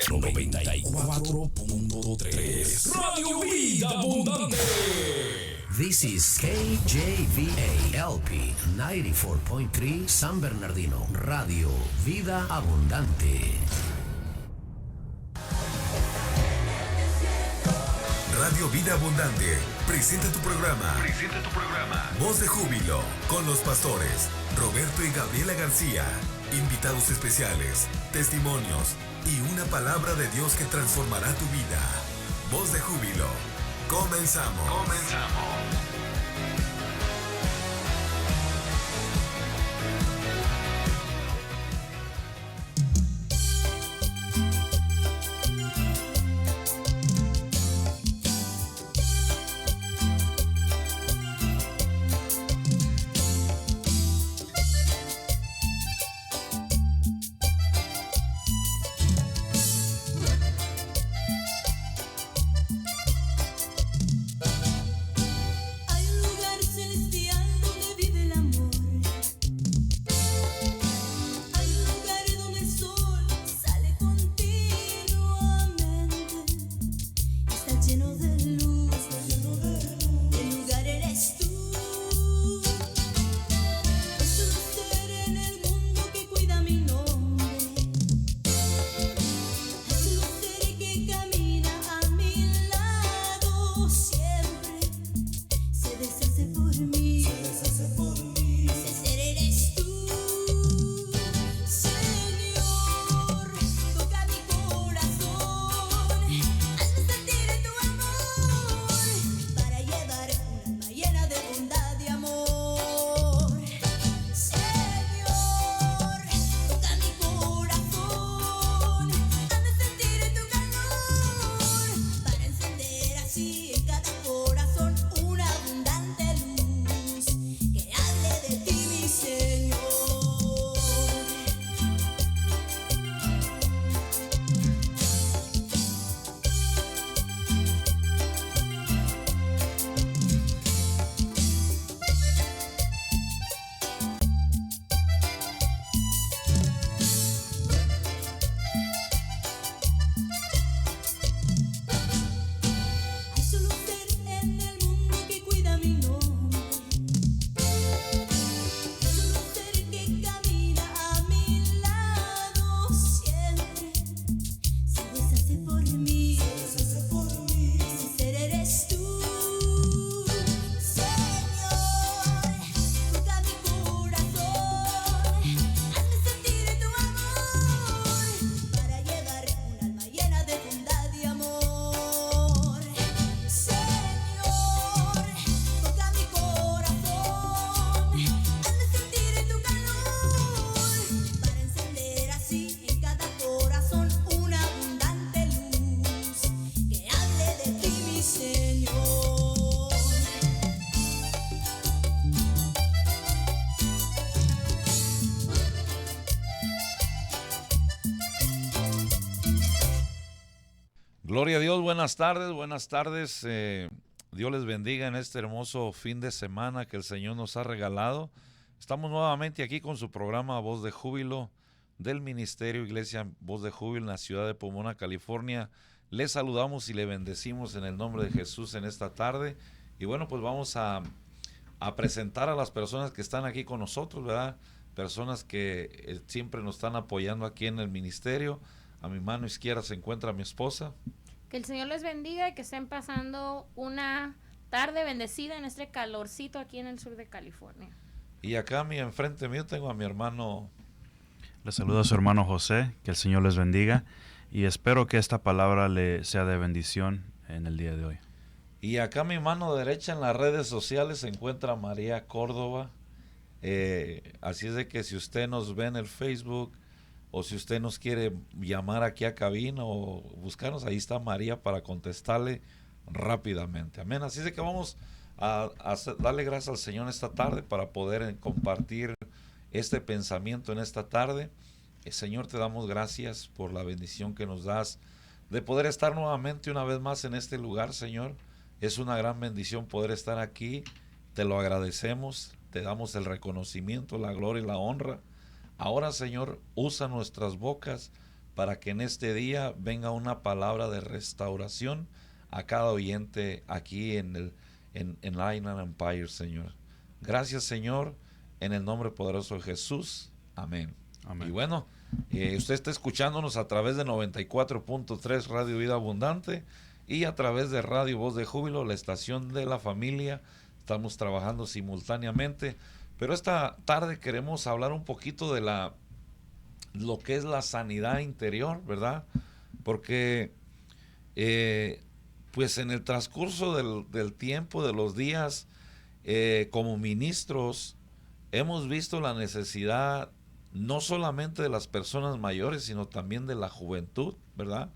94.3 Radio Vida Abundante. This is KJVA LP 94.3 San Bernardino, Radio Vida Abundante. Radio Vida Abundante presenta tu programa Voz de Júbilo con los pastores Roberto y Gabriela García. Invitados especiales, testimonios y una palabra de Dios que transformará tu vida. Voz de Júbilo. Comenzamos. Gloria a Dios, buenas tardes, Dios les bendiga en este hermoso fin de semana que el Señor nos ha regalado. Estamos nuevamente aquí con su programa Voz de Júbilo del Ministerio Iglesia Voz de Júbilo en la ciudad de Pomona, California. Les saludamos y le bendecimos en el nombre de Jesús en esta tarde. Y bueno, pues vamos a presentar a las personas que están aquí con nosotros, ¿verdad? Personas que siempre nos están apoyando aquí en el ministerio. A mi mano izquierda se encuentra mi esposa. Que el Señor les bendiga y que estén pasando una tarde bendecida en este calorcito aquí en el sur de California. Y acá enfrente mío tengo a mi hermano. Les saluda a su hermano José, que el Señor les bendiga y espero que esta palabra le sea de bendición en el día de hoy. Y acá a mi mano derecha en las redes sociales se encuentra María Córdoba. Así es de que si usted nos ve en el Facebook, o si usted nos quiere llamar aquí a cabina o buscarnos, ahí está María para contestarle rápidamente. Amén. Así es de que vamos a darle gracias al Señor esta tarde para poder compartir este pensamiento en esta tarde. Señor, te damos gracias por la bendición que nos das de poder estar nuevamente una vez más en este lugar, Señor. Es una gran bendición poder estar aquí. Te lo agradecemos, te damos el reconocimiento, la gloria y la honra. Ahora, Señor, usa nuestras bocas para que en este día venga una palabra de restauración a cada oyente aquí en Inland Empire, Señor. Gracias, Señor, en el nombre poderoso de Jesús. Amén. Amén. Y bueno, usted está escuchándonos a través de 94.3 Radio Vida Abundante y a través de Radio Voz de Júbilo, la estación de la familia. Estamos trabajando simultáneamente, pero esta tarde queremos hablar un poquito de lo que es la sanidad interior, ¿verdad? Porque pues en el transcurso del tiempo, de los días, como ministros, hemos visto la necesidad no solamente de las personas mayores, sino también de la juventud, ¿verdad?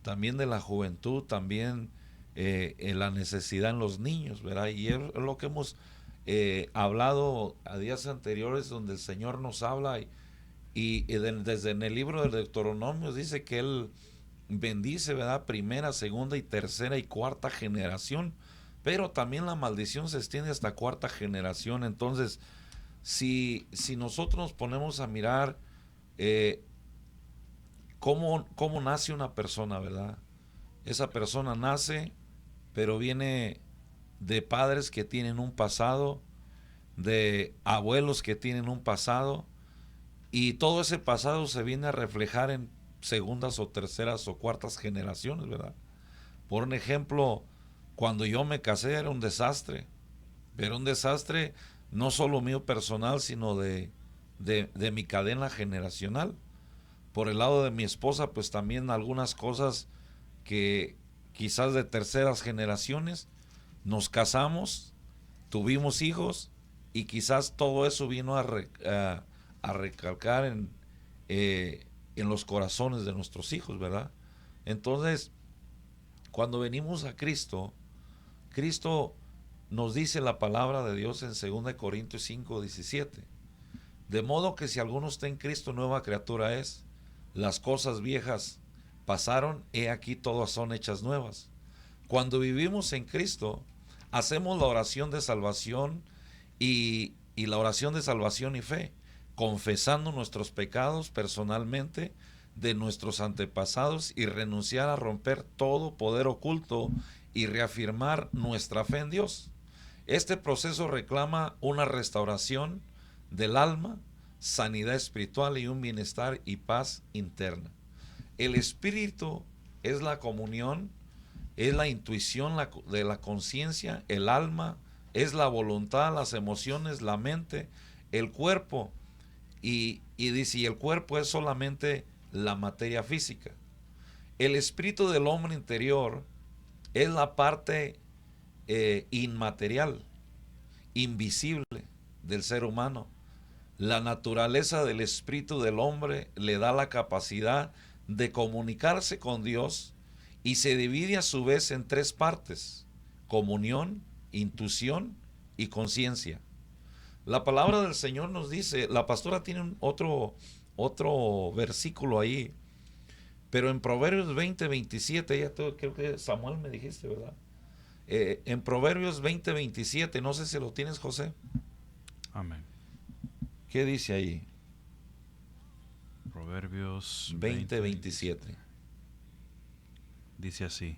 También de la juventud, también la necesidad en los niños, ¿verdad? Y es lo que hemos hablado a días anteriores, donde el Señor nos habla desde en el libro del Deuteronomio dice que Él bendice, ¿verdad? Primera, segunda y tercera y cuarta generación, pero también la maldición se extiende hasta cuarta generación. Entonces, si nosotros nos ponemos a mirar cómo nace una persona, ¿verdad? Esa persona nace, pero viene de padres que tienen un pasado, de abuelos que tienen un pasado, y todo ese pasado se viene a reflejar en segundas o terceras o cuartas generaciones, ¿verdad? Por un ejemplo, cuando yo me casé era un desastre, pero un desastre no solo mío personal, sino de mi cadena generacional. Por el lado de mi esposa, pues también algunas cosas que quizás de terceras generaciones, nos casamos, tuvimos hijos, y quizás todo eso vino a recalcar en los corazones de nuestros hijos, ¿verdad? Entonces, cuando venimos a Cristo, Cristo nos dice la palabra de Dios en 2 Corintios 5:17. De modo que si alguno está en Cristo, nueva criatura es. Las cosas viejas pasaron, he aquí todas son hechas nuevas. Cuando vivimos en Cristo, hacemos la oración de salvación y la oración de salvación y fe, confesando nuestros pecados personalmente de nuestros antepasados y renunciar a romper todo poder oculto y reafirmar nuestra fe en Dios. Este proceso reclama una restauración del alma, sanidad espiritual y un bienestar y paz interna. El espíritu es la comunión, es la intuición de la conciencia, el alma es la voluntad, las emociones, la mente, el cuerpo, y dice, y el cuerpo es solamente la materia física. El espíritu del hombre interior es la parte inmaterial, invisible del ser humano. La naturaleza del espíritu del hombre le da la capacidad de comunicarse con Dios y se divide a su vez en tres partes: comunión, intuición y conciencia. La palabra del Señor nos dice, la pastora tiene otro versículo ahí, pero en Proverbios 20:27, creo que Samuel me dijiste, ¿verdad? En Proverbios 20:27, no sé si lo tienes, José. Amén. ¿Qué dice ahí? Proverbios 20:27. Dice así: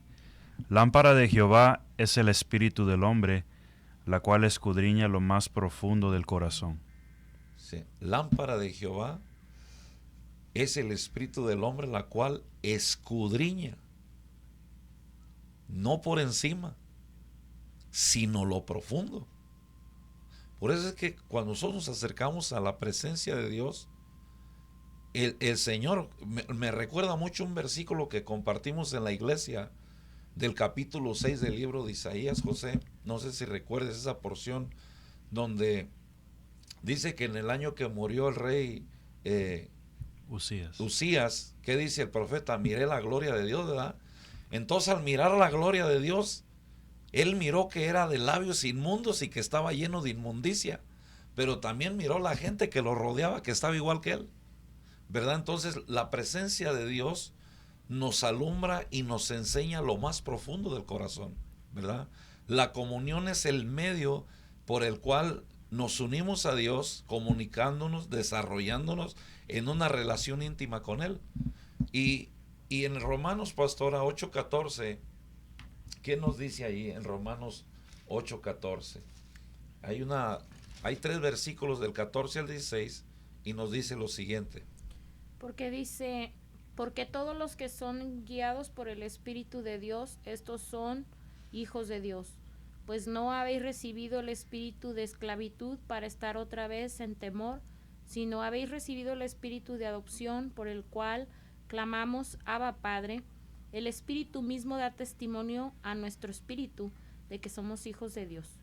Lámpara de Jehová es el espíritu del hombre, la cual escudriña lo más profundo del corazón. Sí. Lámpara de Jehová es el espíritu del hombre, la cual escudriña, no por encima, sino lo profundo. Por eso es que cuando nosotros nos acercamos a la presencia de Dios, el Señor me recuerda mucho un versículo que compartimos en la iglesia del capítulo 6 del libro de Isaías, José. No sé si recuerdes esa porción donde dice que en el año que murió el rey Usías, ¿qué dice el profeta? Miré la gloria de Dios, ¿verdad? Entonces, al mirar la gloria de Dios, él miró que era de labios inmundos y que estaba lleno de inmundicia, pero también miró la gente que lo rodeaba, que estaba igual que él, ¿verdad? Entonces, la presencia de Dios nos alumbra y nos enseña lo más profundo del corazón, ¿verdad? La comunión es el medio por el cual nos unimos a Dios, comunicándonos, desarrollándonos en una relación íntima con Él. Y en Romanos, pastora, 8:14, ¿qué nos dice ahí en Romanos 8:14? Hay 3 versículos del 14 al 16 y nos dice lo siguiente. Porque dice, porque todos los que son guiados por el Espíritu de Dios, estos son hijos de Dios. Pues no habéis recibido el espíritu de esclavitud para estar otra vez en temor, sino habéis recibido el espíritu de adopción por el cual clamamos Abba Padre. El Espíritu mismo da testimonio a nuestro espíritu de que somos hijos de Dios.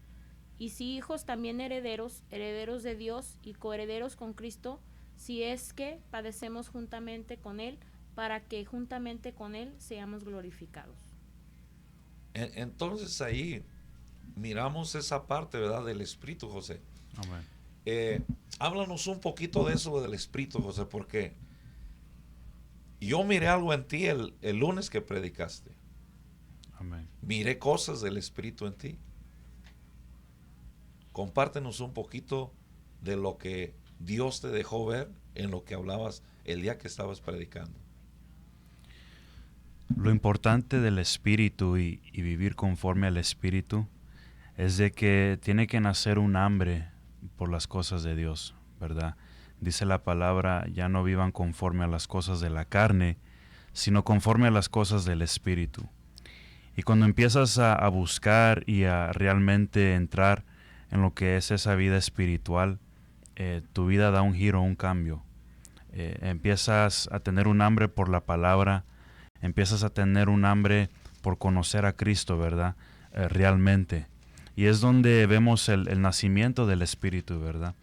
Y si hijos, también herederos, herederos de Dios y coherederos con Cristo, si es que padecemos juntamente con Él, para que juntamente con Él seamos glorificados. Entonces ahí miramos esa parte, ¿verdad?, del Espíritu, José. Amén. Háblanos un poquito de eso del Espíritu, José, porque yo miré algo en ti el lunes que predicaste. Amén. Miré cosas del Espíritu en ti. Compártenos un poquito de lo que Dios te dejó ver en lo que hablabas el día que estabas predicando. Lo importante del Espíritu y vivir conforme al Espíritu es de que tiene que nacer un hambre por las cosas de Dios, ¿verdad? Dice la palabra, ya no vivan conforme a las cosas de la carne, sino conforme a las cosas del Espíritu. Y cuando empiezas a buscar y a realmente entrar en lo que es esa vida espiritual, tu vida da un giro, un cambio. Empiezas a tener un hambre por la palabra, empiezas a tener un hambre por conocer a Cristo, ¿verdad? Realmente. Y es donde vemos el nacimiento del Espíritu, ¿verdad?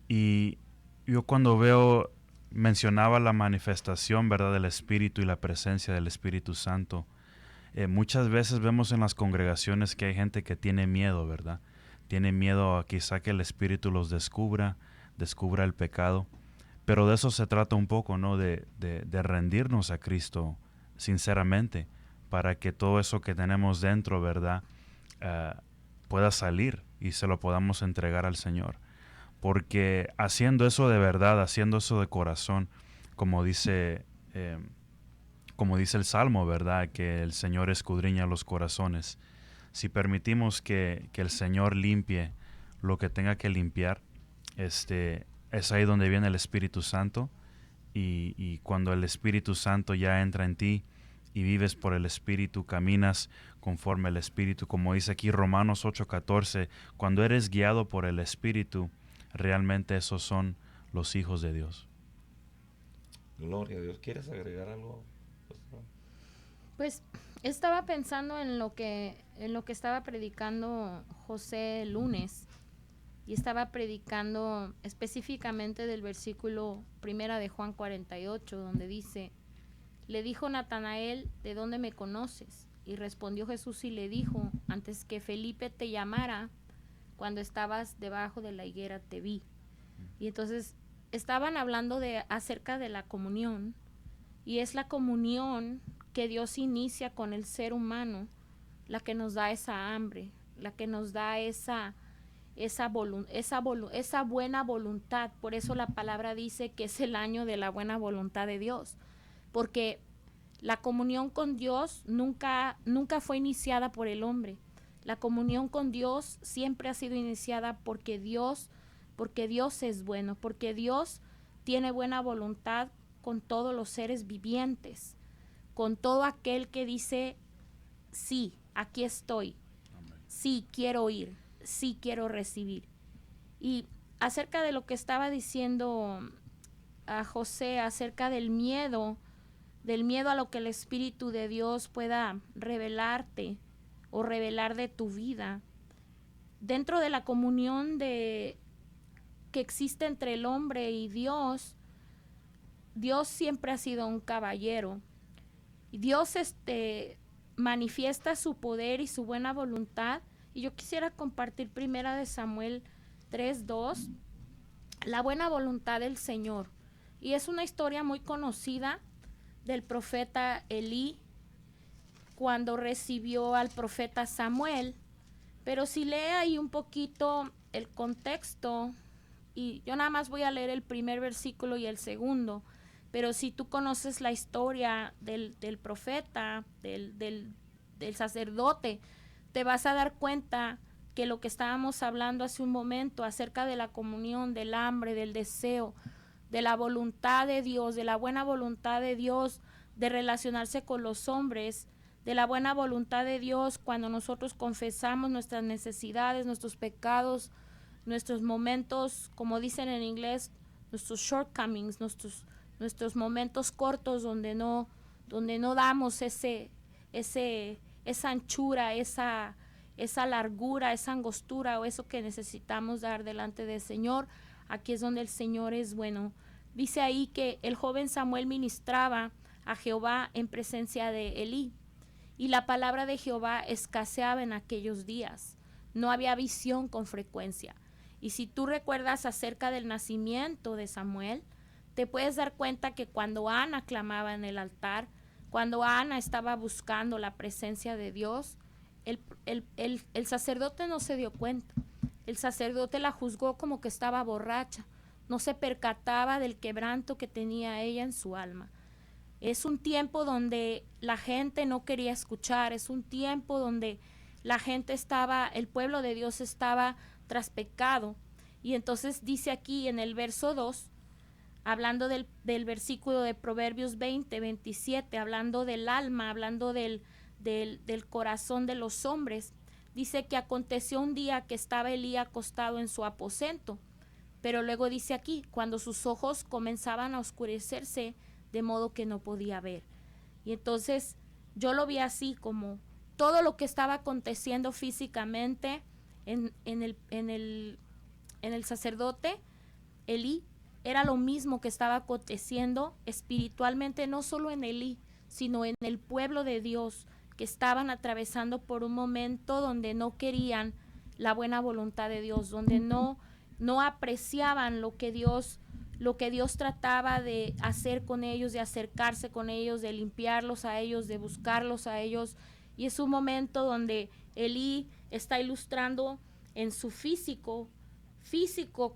Y yo cuando mencionaba la manifestación, ¿verdad?, del Espíritu y la presencia del Espíritu Santo, muchas veces vemos en las congregaciones que hay gente que tiene miedo, ¿verdad? Tiene miedo a quizá que el Espíritu los descubra el pecado. Pero de eso se trata un poco, ¿no? De rendirnos a Cristo sinceramente, para que todo eso que tenemos dentro, ¿verdad?, pueda salir y se lo podamos entregar al Señor. Porque haciendo eso de verdad, haciendo eso de corazón, como dice el Salmo, ¿verdad?, que el Señor escudriña los corazones. Si permitimos que el Señor limpie lo que tenga que limpiar, es ahí donde viene el Espíritu Santo. Y cuando el Espíritu Santo ya entra en ti y vives por el Espíritu, caminas conforme al Espíritu, como dice aquí Romanos 8:14, cuando eres guiado por el Espíritu, realmente esos son los hijos de Dios. Gloria a Dios. ¿Quieres agregar algo? Pues estaba pensando en lo que estaba predicando José el lunes, y estaba predicando específicamente del versículo 1 de Juan 48, donde dice: le dijo Natanael, ¿de dónde me conoces? Y respondió Jesús y le dijo: antes que Felipe te llamara, cuando estabas debajo de la higuera te vi. Y entonces estaban hablando acerca de la comunión, y es la comunión que Dios inicia con el ser humano la que nos da esa hambre, la que nos da esa buena voluntad. Por eso la palabra dice que es el año de la buena voluntad de Dios, porque la comunión con Dios nunca fue iniciada por el hombre. La comunión con Dios siempre ha sido iniciada porque Dios es bueno, porque Dios tiene buena voluntad con todos los seres vivientes, con todo aquel que dice: sí, aquí estoy, sí, quiero ir, sí, quiero recibir. Y acerca de lo que estaba diciendo a José, acerca del miedo a lo que el Espíritu de Dios pueda revelarte o revelar de tu vida, dentro de la comunión que existe entre el hombre y Dios, Dios siempre ha sido un caballero. Dios manifiesta su poder y su buena voluntad. Y yo quisiera compartir 1 de Samuel 3:2, la buena voluntad del Señor. Y es una historia muy conocida del profeta Elí, cuando recibió al profeta Samuel. Pero si lee ahí un poquito el contexto, y yo nada más voy a leer el primer versículo y el segundo, Pero si tú conoces la historia del profeta, del sacerdote, te vas a dar cuenta que lo que estábamos hablando hace un momento acerca de la comunión, del hambre, del deseo, de la voluntad de Dios, de la buena voluntad de Dios, de relacionarse con los hombres, de la buena voluntad de Dios cuando nosotros confesamos nuestras necesidades, nuestros pecados, nuestros momentos, como dicen en inglés, nuestros shortcomings, nuestros momentos cortos donde no damos esa anchura, esa largura, esa angostura o eso que necesitamos dar delante del Señor. Aquí es donde el Señor es bueno. Dice ahí que el joven Samuel ministraba a Jehová en presencia de Elí, y la palabra de Jehová escaseaba en aquellos días. No había visión con frecuencia. Y si tú recuerdas acerca del nacimiento de Samuel, te puedes dar cuenta que cuando Ana clamaba en el altar, cuando Ana estaba buscando la presencia de Dios, el sacerdote no se dio cuenta. El sacerdote la juzgó como que estaba borracha. No se percataba del quebranto que tenía ella en su alma. Es un tiempo donde la gente no quería escuchar, es un tiempo donde la gente el pueblo de Dios estaba tras pecado. Y entonces dice aquí en el verso 2, hablando del versículo de Proverbios 20-27, hablando del alma, hablando del corazón de los hombres, dice que aconteció un día que estaba Elí acostado en su aposento, pero luego dice aquí, cuando sus ojos comenzaban a oscurecerse, de modo que no podía ver. Y entonces yo lo vi así, como todo lo que estaba aconteciendo físicamente en el sacerdote Elí, era lo mismo que estaba aconteciendo espiritualmente, no solo en Elí, sino en el pueblo de Dios, que estaban atravesando por un momento donde no querían la buena voluntad de Dios, donde no apreciaban lo que Dios trataba de hacer con ellos, de acercarse con ellos, de limpiarlos a ellos, de buscarlos a ellos. Y es un momento donde Elí está ilustrando en su físico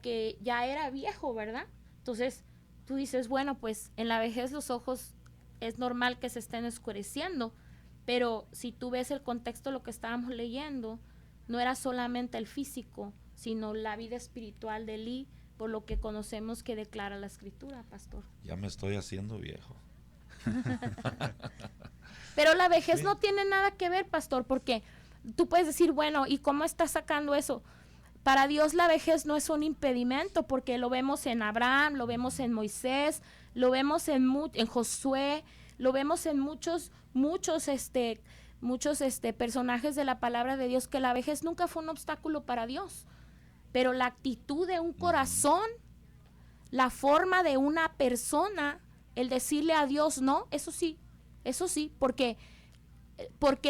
que ya era viejo, ¿verdad? Entonces tú dices, bueno, pues en la vejez los ojos es normal que se estén oscureciendo, pero si tú ves el contexto de lo que estábamos leyendo, no era solamente el físico, sino la vida espiritual de Elí, por lo que conocemos que declara la Escritura, pastor. Ya me estoy haciendo viejo. Pero la vejez no tiene nada que ver, pastor, porque tú puedes decir, bueno, ¿y cómo estás sacando eso? Para Dios la vejez no es un impedimento, porque lo vemos en Abraham, lo vemos en Moisés, lo vemos en Josué, lo vemos en muchos personajes de la palabra de Dios, que la vejez nunca fue un obstáculo para Dios. Pero la actitud de un corazón, la forma de una persona, el decirle a Dios no, eso sí, porque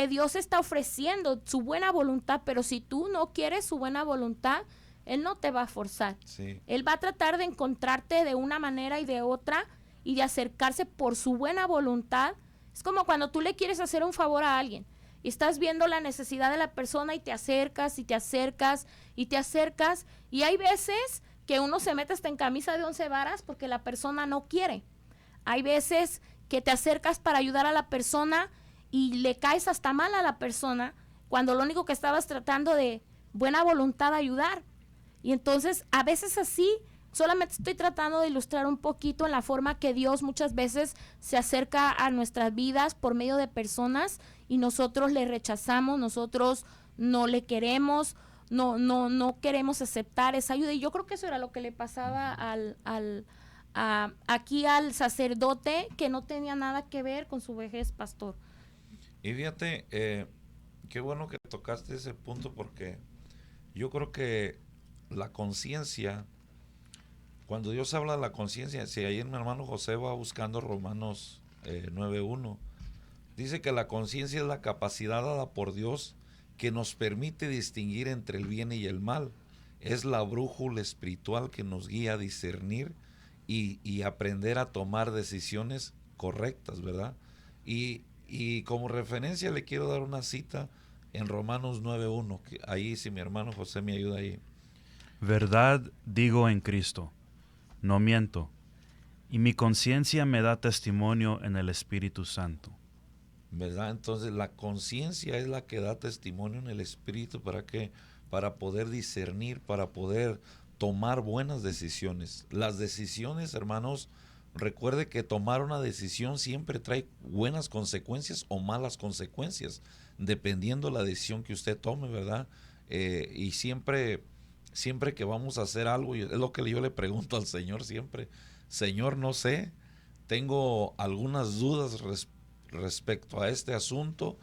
Dios está ofreciendo su buena voluntad, pero si tú no quieres su buena voluntad, Él no te va a forzar. Sí. Él va a tratar de encontrarte de una manera y de otra y de acercarse por su buena voluntad. Es como cuando tú le quieres hacer un favor a alguien y estás viendo la necesidad de la persona y te acercas y te acercas y te acercas, y hay veces que uno se mete hasta en camisa de 11 varas porque la persona no quiere. Hay veces que te acercas para ayudar a la persona y le caes hasta mal a la persona cuando lo único que estabas tratando de buena voluntad de ayudar. Y entonces a veces así, solamente estoy tratando de ilustrar un poquito en la forma que Dios muchas veces se acerca a nuestras vidas por medio de personas y nosotros le rechazamos, nosotros no le queremos, no queremos aceptar esa ayuda. Y yo creo que eso era lo que le pasaba aquí al sacerdote, que no tenía nada que ver con su vejez, pastor. Y fíjate, qué bueno que tocaste ese punto, porque yo creo que la conciencia, cuando Dios habla de la conciencia, si ayer mi hermano José va buscando Romanos 9:1, dice que la conciencia es la capacidad dada por Dios que nos permite distinguir entre el bien y el mal. Es la brújula espiritual que nos guía a discernir y aprender a tomar decisiones correctas, ¿verdad? Y como referencia le quiero dar una cita en Romanos 9:1, que ahí, si mi hermano José me ayuda ahí. Verdad digo en Cristo, no miento, Y mi conciencia me da testimonio en el Espíritu Santo. ¿Verdad? Entonces la conciencia es la que da testimonio en el Espíritu. ¿Para qué? Para poder discernir, para poder tomar buenas decisiones. Las decisiones, hermanos, recuerde que tomar una decisión siempre trae buenas consecuencias o malas consecuencias, dependiendo la decisión que usted tome, ¿verdad? Y siempre que vamos a hacer algo, es lo que yo le pregunto al Señor siempre: Señor, no sé, tengo algunas dudas respecto a este asunto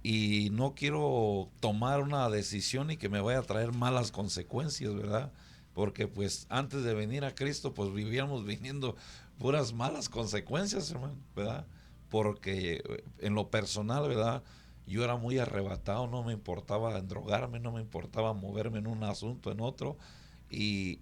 y no quiero tomar una decisión y que me vaya a traer malas consecuencias, ¿verdad? Porque pues antes de venir a Cristo pues vivíamos viniendo puras malas consecuencias, hermano, ¿verdad? Porque en lo personal, ¿verdad? Yo era muy arrebatado, no me importaba drogarme, no me importaba moverme en un asunto, en otro, y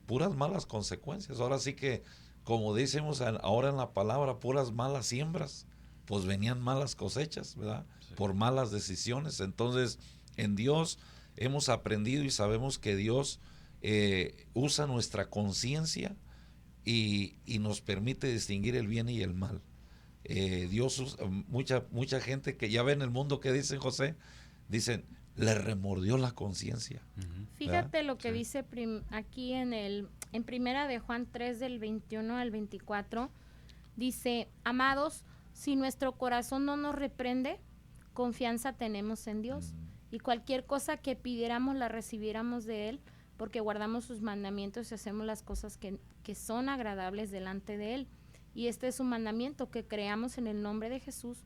puras malas consecuencias. Ahora sí que, como decimos ahora en la palabra, puras malas siembras, pues venían malas cosechas, ¿verdad? Sí. Por malas decisiones. Entonces, en Dios hemos aprendido y sabemos que Dios usa nuestra conciencia y nos permite distinguir el bien y el mal. Dios, mucha gente que ya ve en el mundo que dicen, José, dicen, le remordió la conciencia. Fíjate lo que dice aquí en primera de Juan 3 del 21 al 24, dice: amados, si nuestro corazón no nos reprende, confianza tenemos en Dios, y cualquier cosa que pidiéramos la recibiéramos de Él, porque guardamos sus mandamientos y hacemos las cosas que son agradables delante de Él. Y este es su mandamiento, que creamos en el nombre de Jesús,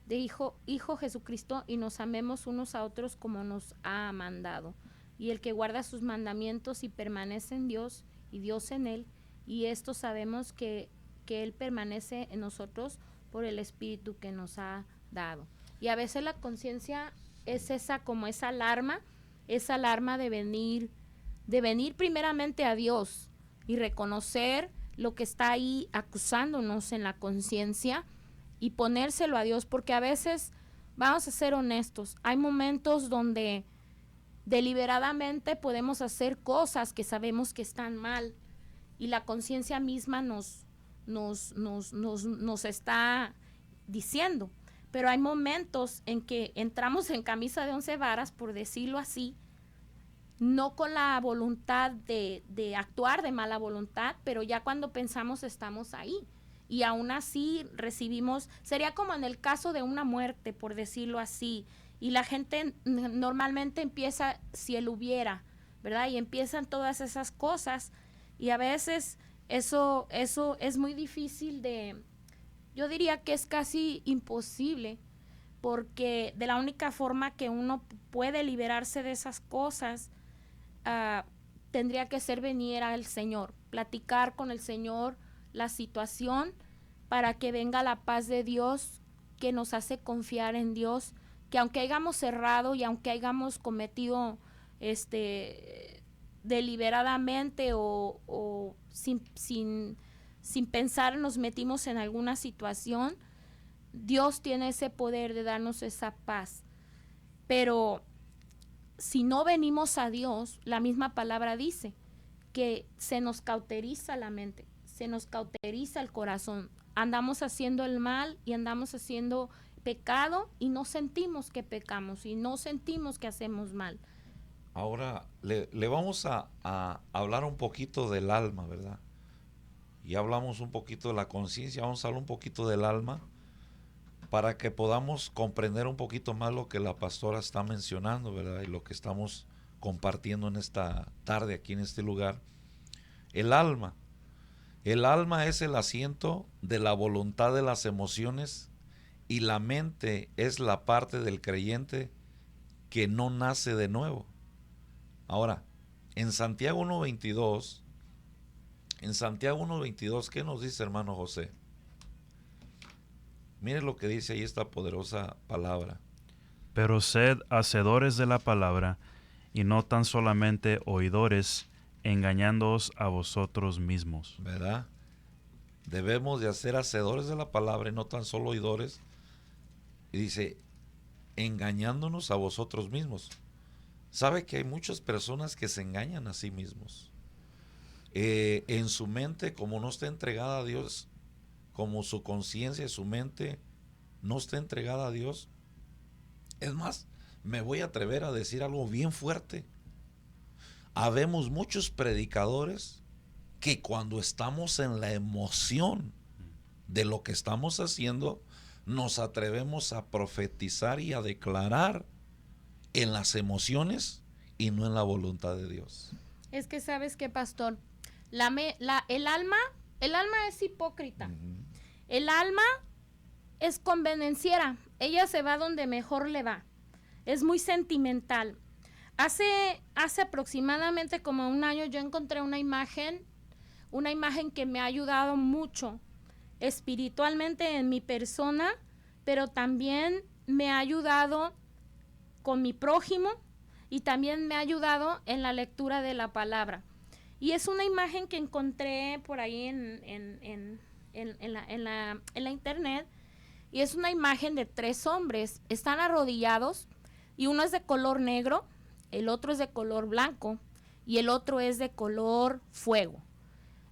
de Hijo Jesucristo, y nos amemos unos a otros como nos ha mandado. Y el que guarda sus mandamientos y permanece en Dios, y Dios en él, y esto sabemos que Él permanece en nosotros por el Espíritu que nos ha dado. Y a veces la conciencia es esa alarma de venir primeramente a Dios y reconocer lo que está ahí acusándonos en la conciencia y ponérselo a Dios, porque a veces, vamos a ser honestos, hay momentos donde deliberadamente podemos hacer cosas que sabemos que están mal y la conciencia misma nos está diciendo, pero hay momentos en que entramos en camisa de 11 varas, por decirlo así, no con la voluntad de actuar de mala voluntad, pero ya cuando pensamos estamos ahí. Y aún así recibimos, sería como en el caso de una muerte, por decirlo así. Y la gente normalmente empieza, si él hubiera, ¿verdad? Y empiezan todas esas cosas. Y a veces eso es muy difícil yo diría que es casi imposible, porque de la única forma que uno puede liberarse de esas cosas, tendría que ser venir al Señor, platicar con el Señor la situación, para que venga la paz de Dios que nos hace confiar en Dios, que aunque hayamos errado y aunque hayamos cometido deliberadamente o sin pensar nos metimos en alguna situación, Dios tiene ese poder de darnos esa paz. Pero si no venimos a Dios, la misma palabra dice que se nos cauteriza la mente, se nos cauteriza el corazón. Andamos haciendo el mal y andamos haciendo pecado y no sentimos que pecamos y no sentimos que hacemos mal. Ahora le vamos a hablar un poquito del alma, ¿verdad? Ya hablamos un poquito de la conciencia, vamos a hablar un poquito del alma, para que podamos comprender un poquito más lo que la pastora está mencionando, ¿verdad? Y lo que estamos compartiendo en esta tarde aquí en este lugar. El alma es el asiento de la voluntad de las emociones, y la mente es la parte del creyente que no nace de nuevo. Ahora, en Santiago 1:22, ¿qué nos dice, hermano José? Mire lo que dice ahí esta poderosa palabra. Pero sed hacedores de la palabra, y no tan solamente oidores, engañándoos a vosotros mismos. ¿Verdad? Debemos de hacer hacedores de la palabra y no tan solo oidores. Y dice, engañándonos a vosotros mismos. ¿Sabe que hay muchas personas que se engañan a sí mismos? en su mente, como no está entregada a Dios, como su conciencia, su mente no está entregada a Dios. Es más, me voy a atrever a decir algo bien fuerte. Habemos muchos predicadores que cuando estamos en la emoción de lo que estamos haciendo, nos atrevemos a profetizar y a declarar en las emociones y no en la voluntad de Dios. Es que sabes que, pastor, el alma es hipócrita. El alma es convenenciera. Ella se va donde mejor le va. Es muy sentimental. Hace aproximadamente como un año yo encontré una imagen que me ha ayudado mucho espiritualmente en mi persona, pero también me ha ayudado con mi prójimo y también me ha ayudado en la lectura de la palabra. Y es una imagen que encontré por ahí en la internet, y es una imagen de 3 hombres. Están arrodillados y uno es de color negro, el otro es de color blanco y el otro es de color fuego.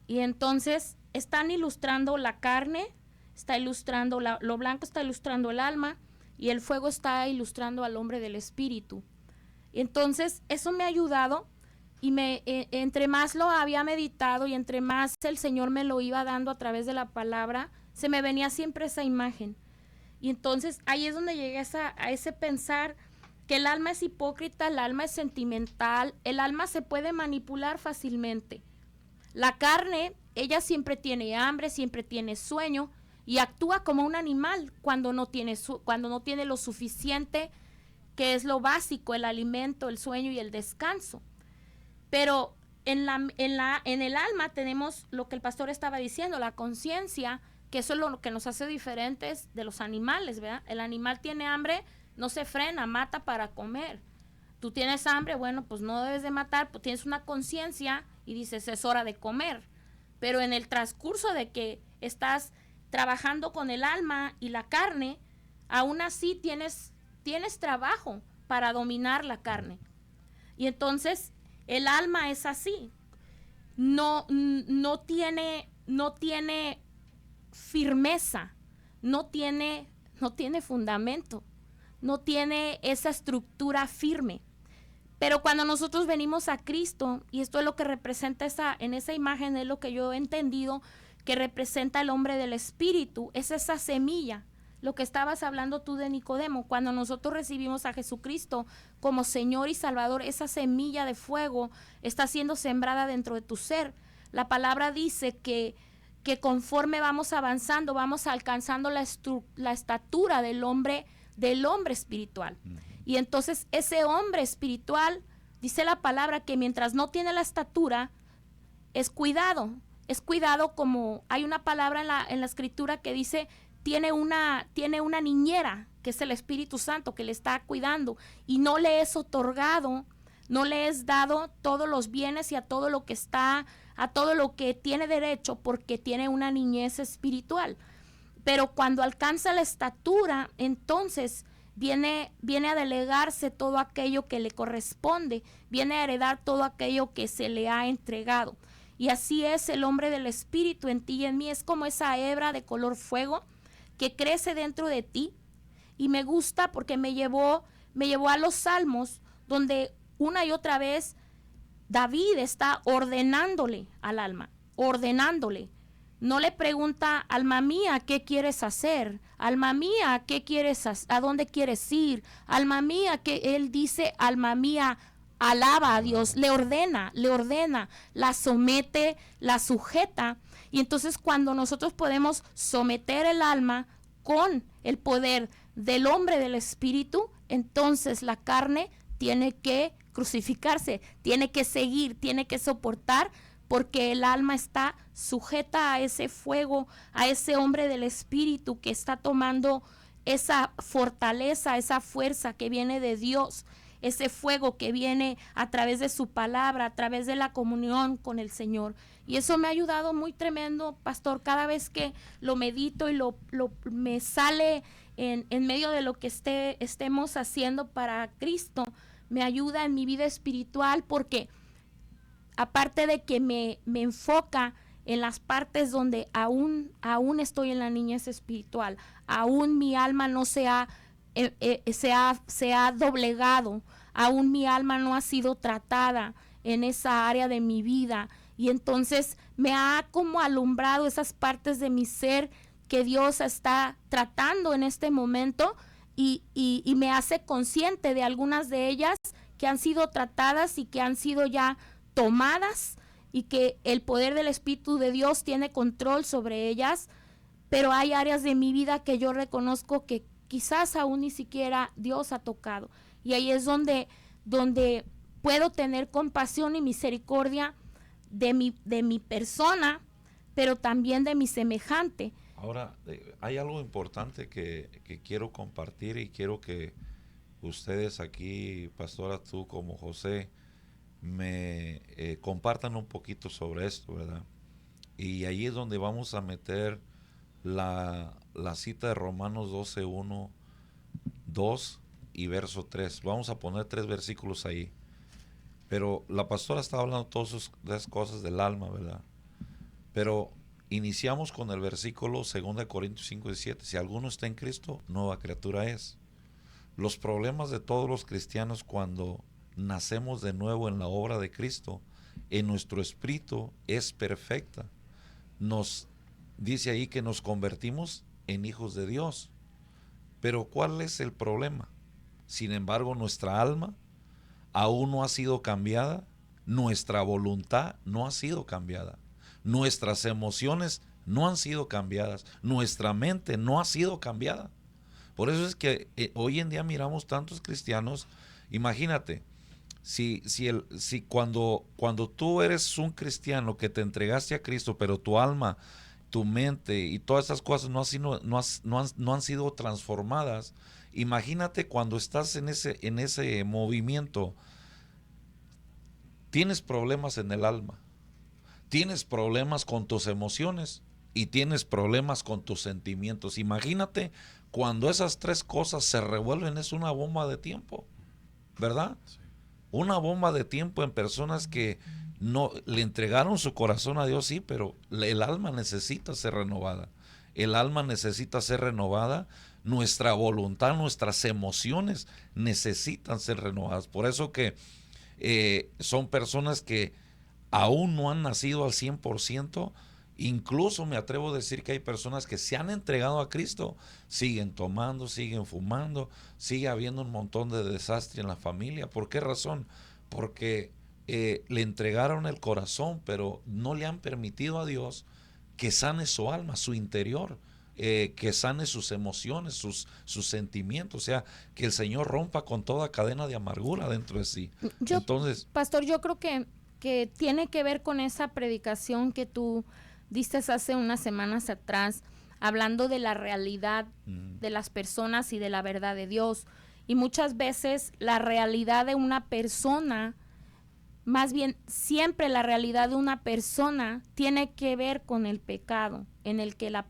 Y entonces están ilustrando la carne, está ilustrando lo blanco, está ilustrando el alma, y el fuego está ilustrando al hombre del espíritu. Entonces eso me ha ayudado, y entre más lo había meditado y entre más el Señor me lo iba dando a través de la palabra, se me venía siempre esa imagen. Y entonces ahí es donde llegué a ese pensar que el alma es hipócrita, el alma es sentimental, el alma se puede manipular fácilmente. La carne, ella siempre tiene hambre, siempre tiene sueño y actúa como un animal cuando no tiene lo suficiente, que es lo básico, el alimento, el sueño y el descanso. Pero en el alma tenemos lo que el pastor estaba diciendo, la conciencia, que eso es lo que nos hace diferentes de los animales, ¿verdad? El animal tiene hambre, no se frena, mata para comer. Tú tienes hambre, bueno, pues no debes de matar, pues tienes una conciencia y dices, es hora de comer. Pero en el transcurso de que estás trabajando con el alma y la carne, aún así tienes trabajo para dominar la carne. Y entonces el alma es así, no tiene firmeza, no tiene fundamento, no tiene esa estructura firme. Pero cuando nosotros venimos a Cristo, y esto es lo que representa en esa imagen, es lo que yo he entendido que representa el hombre del espíritu, es esa semilla, lo que estabas hablando tú de Nicodemo. Cuando nosotros recibimos a Jesucristo como Señor y Salvador, esa semilla de fuego está siendo sembrada dentro de tu ser. La palabra dice que conforme vamos avanzando, vamos alcanzando la estatura del hombre espiritual. Y entonces ese hombre espiritual, dice la palabra que mientras no tiene la estatura, es cuidado como hay una palabra en la escritura que dice, tiene una niñera, que es el Espíritu Santo, que le está cuidando, y no le es otorgado, no le es dado todos los bienes y a todo lo que tiene derecho, porque tiene una niñez espiritual. Pero cuando alcanza la estatura, entonces viene a delegarse todo aquello que le corresponde, viene a heredar todo aquello que se le ha entregado. Y así es el hombre del espíritu en ti y en mí, es como esa hebra de color fuego que crece dentro de ti. Y me gusta porque me llevó a los Salmos, donde una y otra vez David está ordenándole al alma, ordenándole. No le pregunta, alma mía, ¿qué quieres hacer? Alma mía, ¿a dónde quieres ir? Alma mía, que él dice, alma mía, alaba a Dios, le ordena, la somete, la sujeta. Y entonces cuando nosotros podemos someter el alma con el poder del hombre del espíritu, entonces la carne tiene que crucificarse, tiene que seguir, tiene que soportar, porque el alma está sujeta a ese fuego, a ese hombre del espíritu que está tomando esa fortaleza, esa fuerza que viene de Dios, ese fuego que viene a través de su palabra, a través de la comunión con el Señor. Y eso me ha ayudado muy tremendo, pastor. Cada vez que lo medito y me sale en medio de lo que estemos haciendo para Cristo, me ayuda en mi vida espiritual, porque aparte de que me enfoca en las partes donde aún estoy en la niñez espiritual, aún mi alma no se ha doblegado, aún mi alma no ha sido tratada en esa área de mi vida, y entonces me ha como alumbrado esas partes de mi ser que Dios está tratando en este momento, y me hace consciente de algunas de ellas que han sido tratadas y que han sido ya tomadas, y que el poder del Espíritu de Dios tiene control sobre ellas, pero hay áreas de mi vida que yo reconozco que quizás aún ni siquiera Dios ha tocado, y ahí es donde puedo tener compasión y misericordia de mi persona, pero también de mi semejante. Ahora, hay algo importante que quiero compartir, y quiero que ustedes aquí, pastora, tú como José, me compartan un poquito sobre esto, ¿verdad? Y ahí es donde vamos a meter la cita de Romanos 12, 1, 2 y verso 3. Vamos a poner 3 versículos ahí. Pero la pastora está hablando todas las cosas del alma, ¿verdad? Pero iniciamos con el versículo 2 Corintios 5, 17. Si alguno está en Cristo, nueva criatura es. Los problemas de todos los cristianos cuando nacemos de nuevo en la obra de Cristo, en nuestro espíritu es perfecta. Nos dice ahí que nos convertimos en hijos de Dios. Pero ¿cuál es el problema? Sin embargo, nuestra alma aún no ha sido cambiada, nuestra voluntad no ha sido cambiada, nuestras emociones no han sido cambiadas, nuestra mente no ha sido cambiada. Por eso es que hoy en día miramos tantos cristianos. Imagínate, si cuando tú eres un cristiano que te entregaste a Cristo, pero tu alma, tu mente y todas esas cosas no han sido transformadas, imagínate cuando estás en ese movimiento, tienes problemas en el alma, tienes problemas con tus emociones y tienes problemas con tus sentimientos. Imagínate cuando esas 3 cosas se revuelven, es una bomba de tiempo, ¿verdad? Sí. Una bomba de tiempo en personas que no le entregaron su corazón a Dios, sí, pero el alma necesita ser renovada. El alma necesita ser renovada. Nuestra voluntad, nuestras emociones necesitan ser renovadas. Por eso que son personas que aún no han nacido al 100%. Incluso me atrevo a decir que hay personas que se han entregado a Cristo, siguen tomando, siguen fumando, sigue habiendo un montón de desastre en la familia. ¿Por qué razón? Porque le entregaron el corazón, pero no le han permitido a Dios que sane su alma, su interior, que sane sus emociones, sus sentimientos, o sea, que el Señor rompa con toda cadena de amargura dentro de sí. Entonces, pastor, yo creo que tiene que ver con esa predicación que tú diste hace unas semanas atrás, hablando de la realidad de las personas y de la verdad de Dios. Y muchas veces la realidad de una persona, más bien siempre la realidad de una persona tiene que ver con el pecado en el que las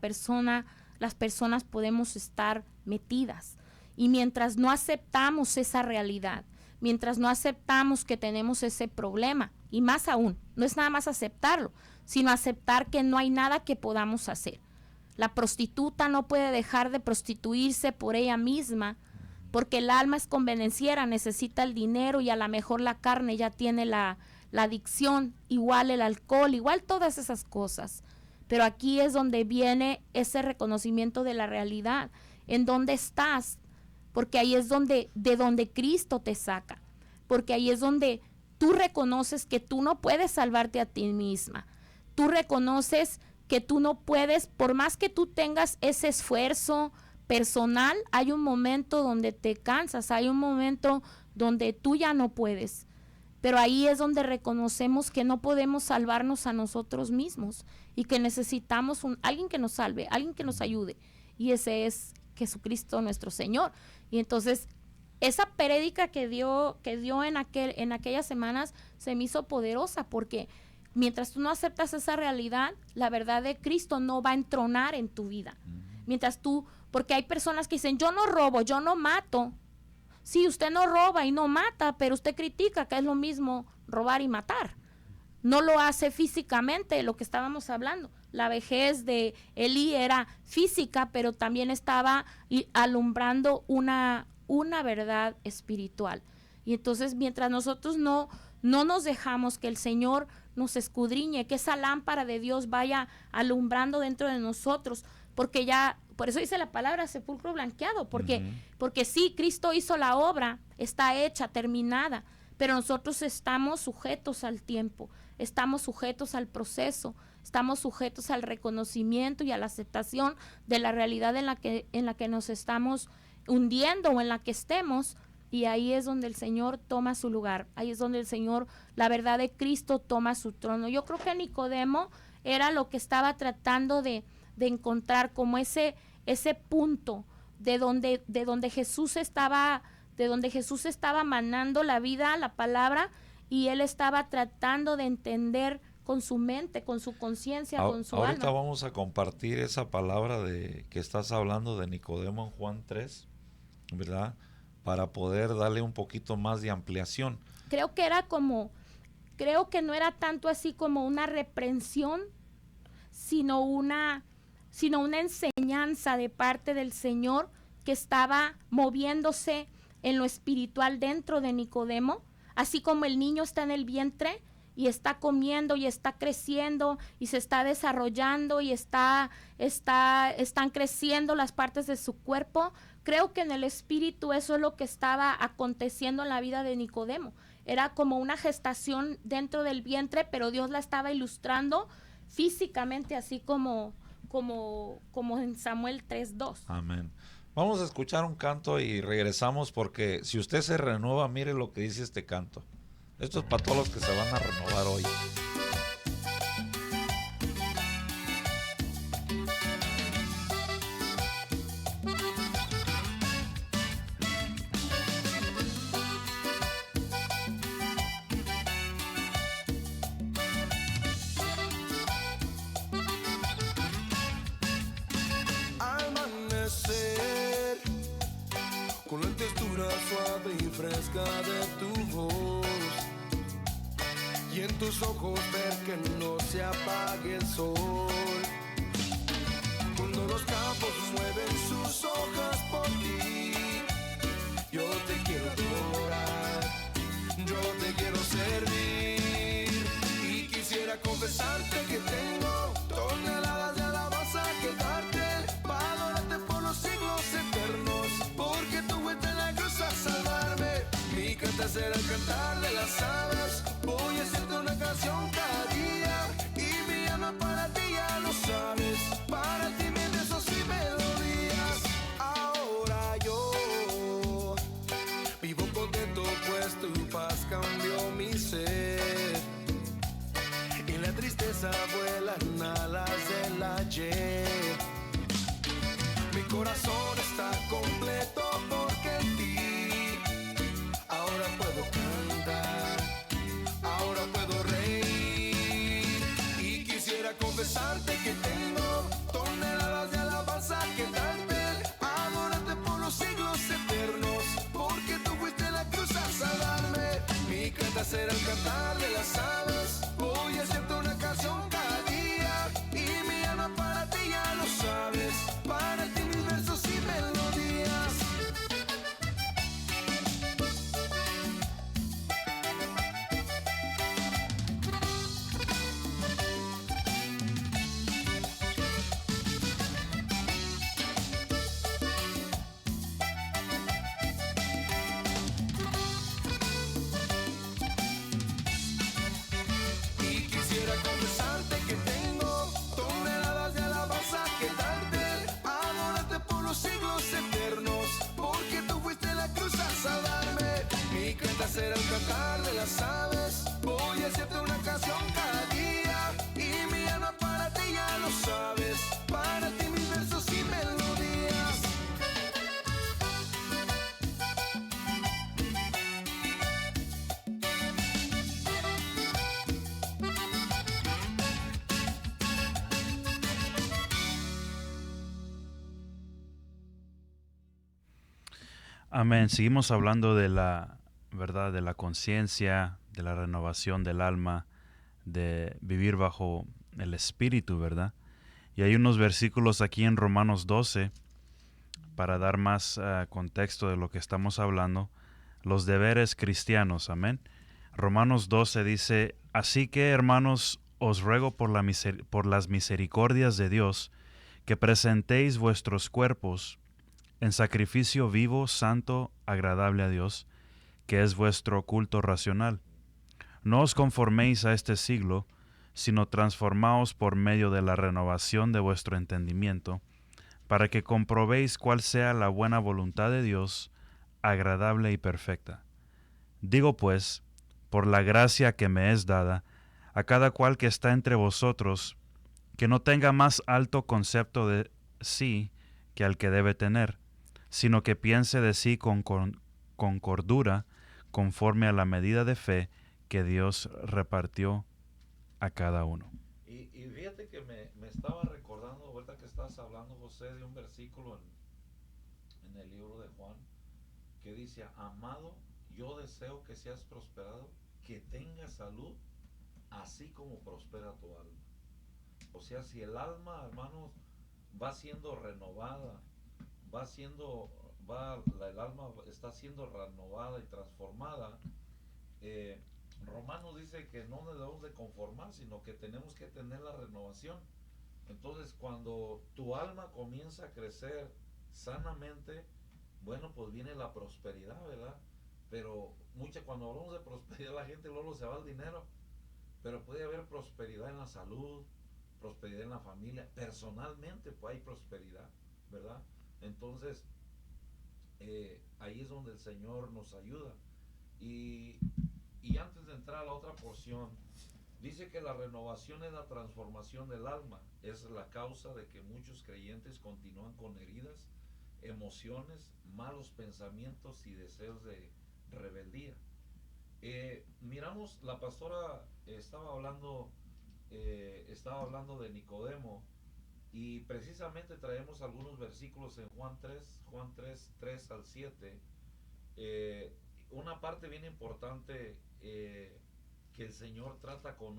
personas podemos estar metidas. Y mientras no aceptamos esa realidad, mientras no aceptamos que tenemos ese problema, y más aún, no es nada más aceptarlo, sino aceptar que no hay nada que podamos hacer. La prostituta no puede dejar de prostituirse por ella misma, porque el alma es convenenciera, necesita el dinero, y a lo mejor la carne ya tiene la adicción, igual el alcohol, igual todas esas cosas. Pero aquí es donde viene ese reconocimiento de la realidad, en dónde estás, porque ahí es de donde Cristo te saca, porque ahí es donde tú reconoces que tú no puedes salvarte a ti misma. Tú reconoces que tú no puedes, por más que tú tengas ese esfuerzo personal, hay un momento donde te cansas, hay un momento donde tú ya no puedes. Pero ahí es donde reconocemos que no podemos salvarnos a nosotros mismos y que necesitamos alguien que nos salve, alguien que nos ayude. Y ese es Jesucristo nuestro Señor. Y entonces esa prédica que dio en aquellas semanas se me hizo poderosa, porque mientras tú no aceptas esa realidad, la verdad de Cristo no va a entronar en tu vida. Porque hay personas que dicen, yo no robo, yo no mato. Sí, usted no roba y no mata, pero usted critica que es lo mismo robar y matar. no lo hace físicamente, lo que estábamos hablando. La vejez de Elí era física, pero también estaba alumbrando una verdad espiritual. Y entonces, mientras nosotros no nos dejamos que el Señor nos escudriñe, que esa lámpara de Dios vaya alumbrando dentro de nosotros, porque ya, por eso dice la palabra sepulcro blanqueado, porque sí, Cristo hizo la obra, está hecha, terminada, pero nosotros estamos sujetos al tiempo, estamos sujetos al proceso, estamos sujetos al reconocimiento y a la aceptación de la realidad en la que nos estamos hundiendo o en la que estemos, y ahí es donde el Señor toma su lugar, ahí es donde el Señor, la verdad de Cristo, toma su trono. Yo creo que Nicodemo era lo que estaba tratando de encontrar como ese punto de donde Jesús estaba manando la vida, la palabra, y él estaba tratando de entender con su mente, con su conciencia, con su ahorita alma. Vamos a compartir esa palabra de que estás hablando de Nicodemo en Juan 3, ¿verdad? Para poder darle un poquito más de ampliación. Creo que no era tanto así como una reprensión, sino una enseñanza de parte del Señor que estaba moviéndose en lo espiritual dentro de Nicodemo, así como el niño está en el vientre y está comiendo y está creciendo y se está desarrollando y están creciendo las partes de su cuerpo. Creo que en el espíritu eso es lo que estaba aconteciendo en la vida de Nicodemo. Era como una gestación dentro del vientre, pero Dios la estaba ilustrando físicamente, así como en Samuel 3:2. Amén. Vamos a escuchar un canto y regresamos, porque si usted se renueva, mire lo que dice este canto. Esto es para todos los que se van a renovar hoy. Con la textura suave y fresca de tu voz, y en tus ojos ver que no se apague el sol. Cuando los campos mueven sus hojas por ti, yo te quiero adorar, yo te quiero servir, y quisiera confesarte que tengo toneladas de alabanza que darte, para adorarte por los siglos eternos, porque tú fuiste en la cruz a salvarme. Mi cantar será el cantar de las aves, voy a hacerte una canción cada día, y mi alma para ti ya lo sabes, para ti mis besos y melodías. Ahora yo vivo contento, pues tu paz cambió mi ser, y la tristeza vuelan alas del ayer. Mi corazón está completo porque en ti ahora puedo cantar, ahora puedo reír, y quisiera confesarte que tengo toneladas de alabanza que darte, adorarte por los siglos eternos, porque tú fuiste en la cruz a salvarme. Mi cantar será el cantar de las aves, voy a hacerte una canción cada día, y mi alma para ti ya lo sabes, para ti mis versos y melodías. Y quisiera confesarte que tengo toneladas de alabanza que darte, adorarte por los siglos eternos, porque tú fuiste en la cruz a salvarme. Mi cantar será el cantar de las aves, voy a hacerte una canción cada día, y mi alma para ti ya lo sabes, para ti mis versos y melodías. Amén. Seguimos hablando de la verdad, de la conciencia, de la renovación del alma, de vivir bajo el Espíritu, ¿verdad? Y hay unos versículos aquí en Romanos 12, para dar más contexto de lo que estamos hablando, los deberes cristianos, amén. Romanos 12 dice, así que, hermanos, os ruego por las misericordias de Dios, que presentéis vuestros cuerpos en sacrificio vivo, santo, agradable a Dios, que es vuestro culto racional. No os conforméis a este siglo, sino transformaos por medio de la renovación de vuestro entendimiento, para que comprobéis cuál sea la buena voluntad de Dios, agradable y perfecta. Digo pues, por la gracia que me es dada, a cada cual que está entre vosotros, que no tenga más alto concepto de sí que al que debe tener, sino que piense de sí con cordura, conforme a la medida de fe que Dios repartió a cada uno. Y fíjate que me estaba recordando, ahorita que estabas hablando, José, de un versículo en el libro de Juan, que dice, amado, yo deseo que seas prosperado, que tengas salud, así como prospera tu alma. O sea, si el alma, hermanos, va siendo renovada, el alma está siendo renovada y transformada, Romanos dice que no nos debemos de conformar, sino que tenemos que tener la renovación. Entonces, cuando tu alma comienza a crecer sanamente, bueno, pues viene la prosperidad, ¿verdad? Pero cuando hablamos de prosperidad, la gente luego se va al dinero, pero puede haber prosperidad en la salud, prosperidad en la familia, personalmente pues hay prosperidad, ¿verdad? Entonces, ahí es donde el Señor nos ayuda. Y antes de entrar a la otra porción, dice que la renovación es la transformación del alma. Es la causa de que muchos creyentes continúan con heridas, emociones, malos pensamientos y deseos de rebeldía. Miramos, la pastora estaba hablando de Nicodemo, y precisamente traemos algunos versículos en Juan 3 al 7. Una parte bien importante que el Señor trata con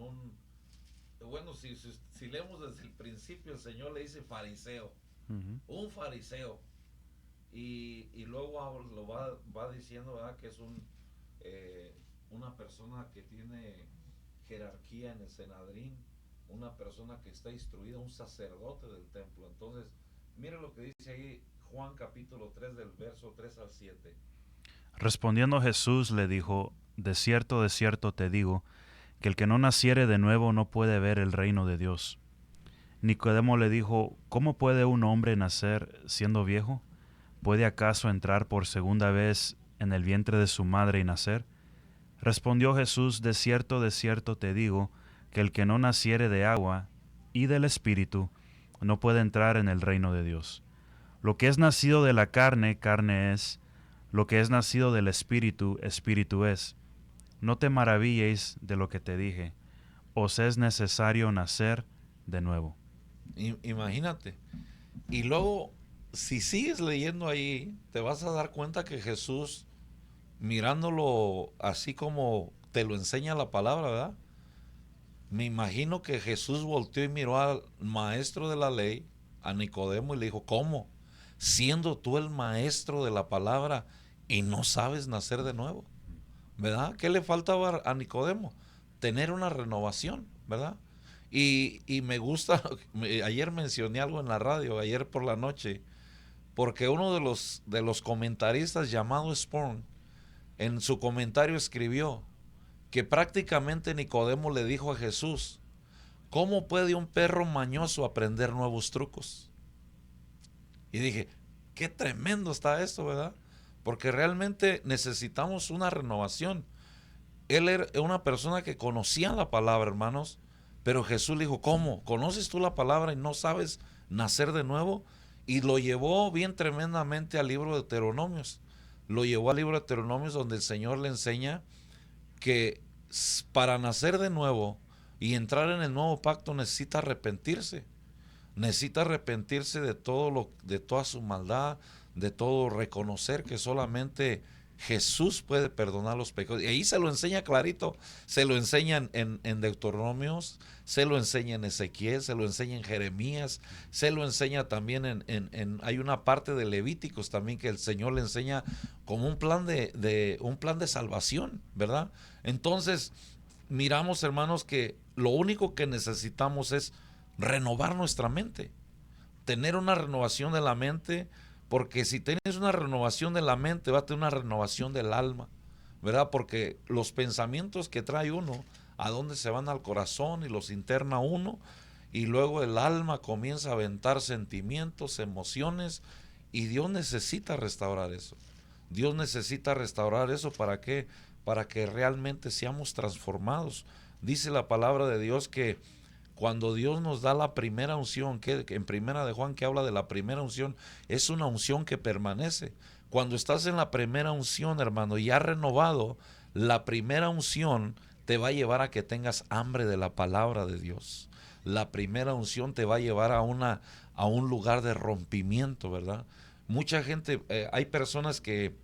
si leemos desde el principio, el Señor le dice fariseo, un fariseo, y luego lo va diciendo, ¿verdad?, que es una persona que tiene jerarquía en el Sanedrín, una persona que está instruida, un sacerdote del templo. Entonces, mire lo que dice ahí Juan capítulo 3 del verso 3 al 7. Respondiendo Jesús le dijo, de cierto te digo, que el que no naciere de nuevo no puede ver el reino de Dios. Nicodemo le dijo, ¿cómo puede un hombre nacer siendo viejo? ¿Puede acaso entrar por segunda vez en el vientre de su madre y nacer? Respondió Jesús, de cierto te digo, que el que no naciere de agua y del Espíritu no puede entrar en el reino de Dios. Lo que es nacido de la carne, carne es; lo que es nacido del Espíritu, Espíritu es. No te maravilléis de lo que te dije, os es necesario nacer de nuevo. Imagínate. Y luego, si sigues leyendo ahí, te vas a dar cuenta que Jesús, mirándolo así como te lo enseña la palabra, ¿verdad? Me imagino que Jesús volteó y miró al maestro de la ley, a Nicodemo, y le dijo, ¿cómo? Siendo tú el maestro de la palabra y no sabes nacer de nuevo, ¿verdad? ¿Qué le faltaba a Nicodemo? Tener una renovación, ¿verdad? Y me gusta, ayer mencioné algo en la radio, ayer por la noche, porque uno de los comentaristas llamado Sporn, en su comentario escribió que prácticamente Nicodemo le dijo a Jesús, ¿cómo puede un perro mañoso aprender nuevos trucos? Y dije, qué tremendo está esto, ¿verdad? Porque realmente necesitamos una renovación. Él era una persona que conocía la palabra, hermanos, pero Jesús le dijo, ¿cómo? ¿Conoces tú la palabra y no sabes nacer de nuevo? Y lo llevó bien tremendamente al libro de Deuteronomios. Lo llevó al libro de Deuteronomios, donde el Señor le enseña que para nacer de nuevo y entrar en el nuevo pacto necesita arrepentirse. Necesita arrepentirse de toda su maldad, de todo, reconocer que solamente Jesús puede perdonar los pecados. Y ahí se lo enseña clarito. Se lo enseña en Deuteronomios, se lo enseña en Ezequiel, se lo enseña en Jeremías, se lo enseña también hay una parte de Levíticos también que el Señor le enseña como un plan de salvación, ¿verdad? Entonces, miramos, hermanos, que lo único que necesitamos es renovar nuestra mente, tener una renovación de la mente. Porque si tienes una renovación de la mente, va a tener una renovación del alma, ¿verdad? Porque los pensamientos que trae uno, a dónde se van al corazón y los interna uno, y luego el alma comienza a aventar sentimientos, emociones, y Dios necesita restaurar eso. Dios necesita restaurar eso, ¿para qué? Para que realmente seamos transformados. Dice la palabra de Dios que cuando Dios nos da la primera unción, que en Primera de Juan, que habla de la primera unción, es una unción que permanece. Cuando estás en la primera unción, hermano, y has renovado, la primera unción te va a llevar a que tengas hambre de la palabra de Dios. La primera unción te va a llevar a un lugar de rompimiento, ¿verdad? Mucha gente, hay personas que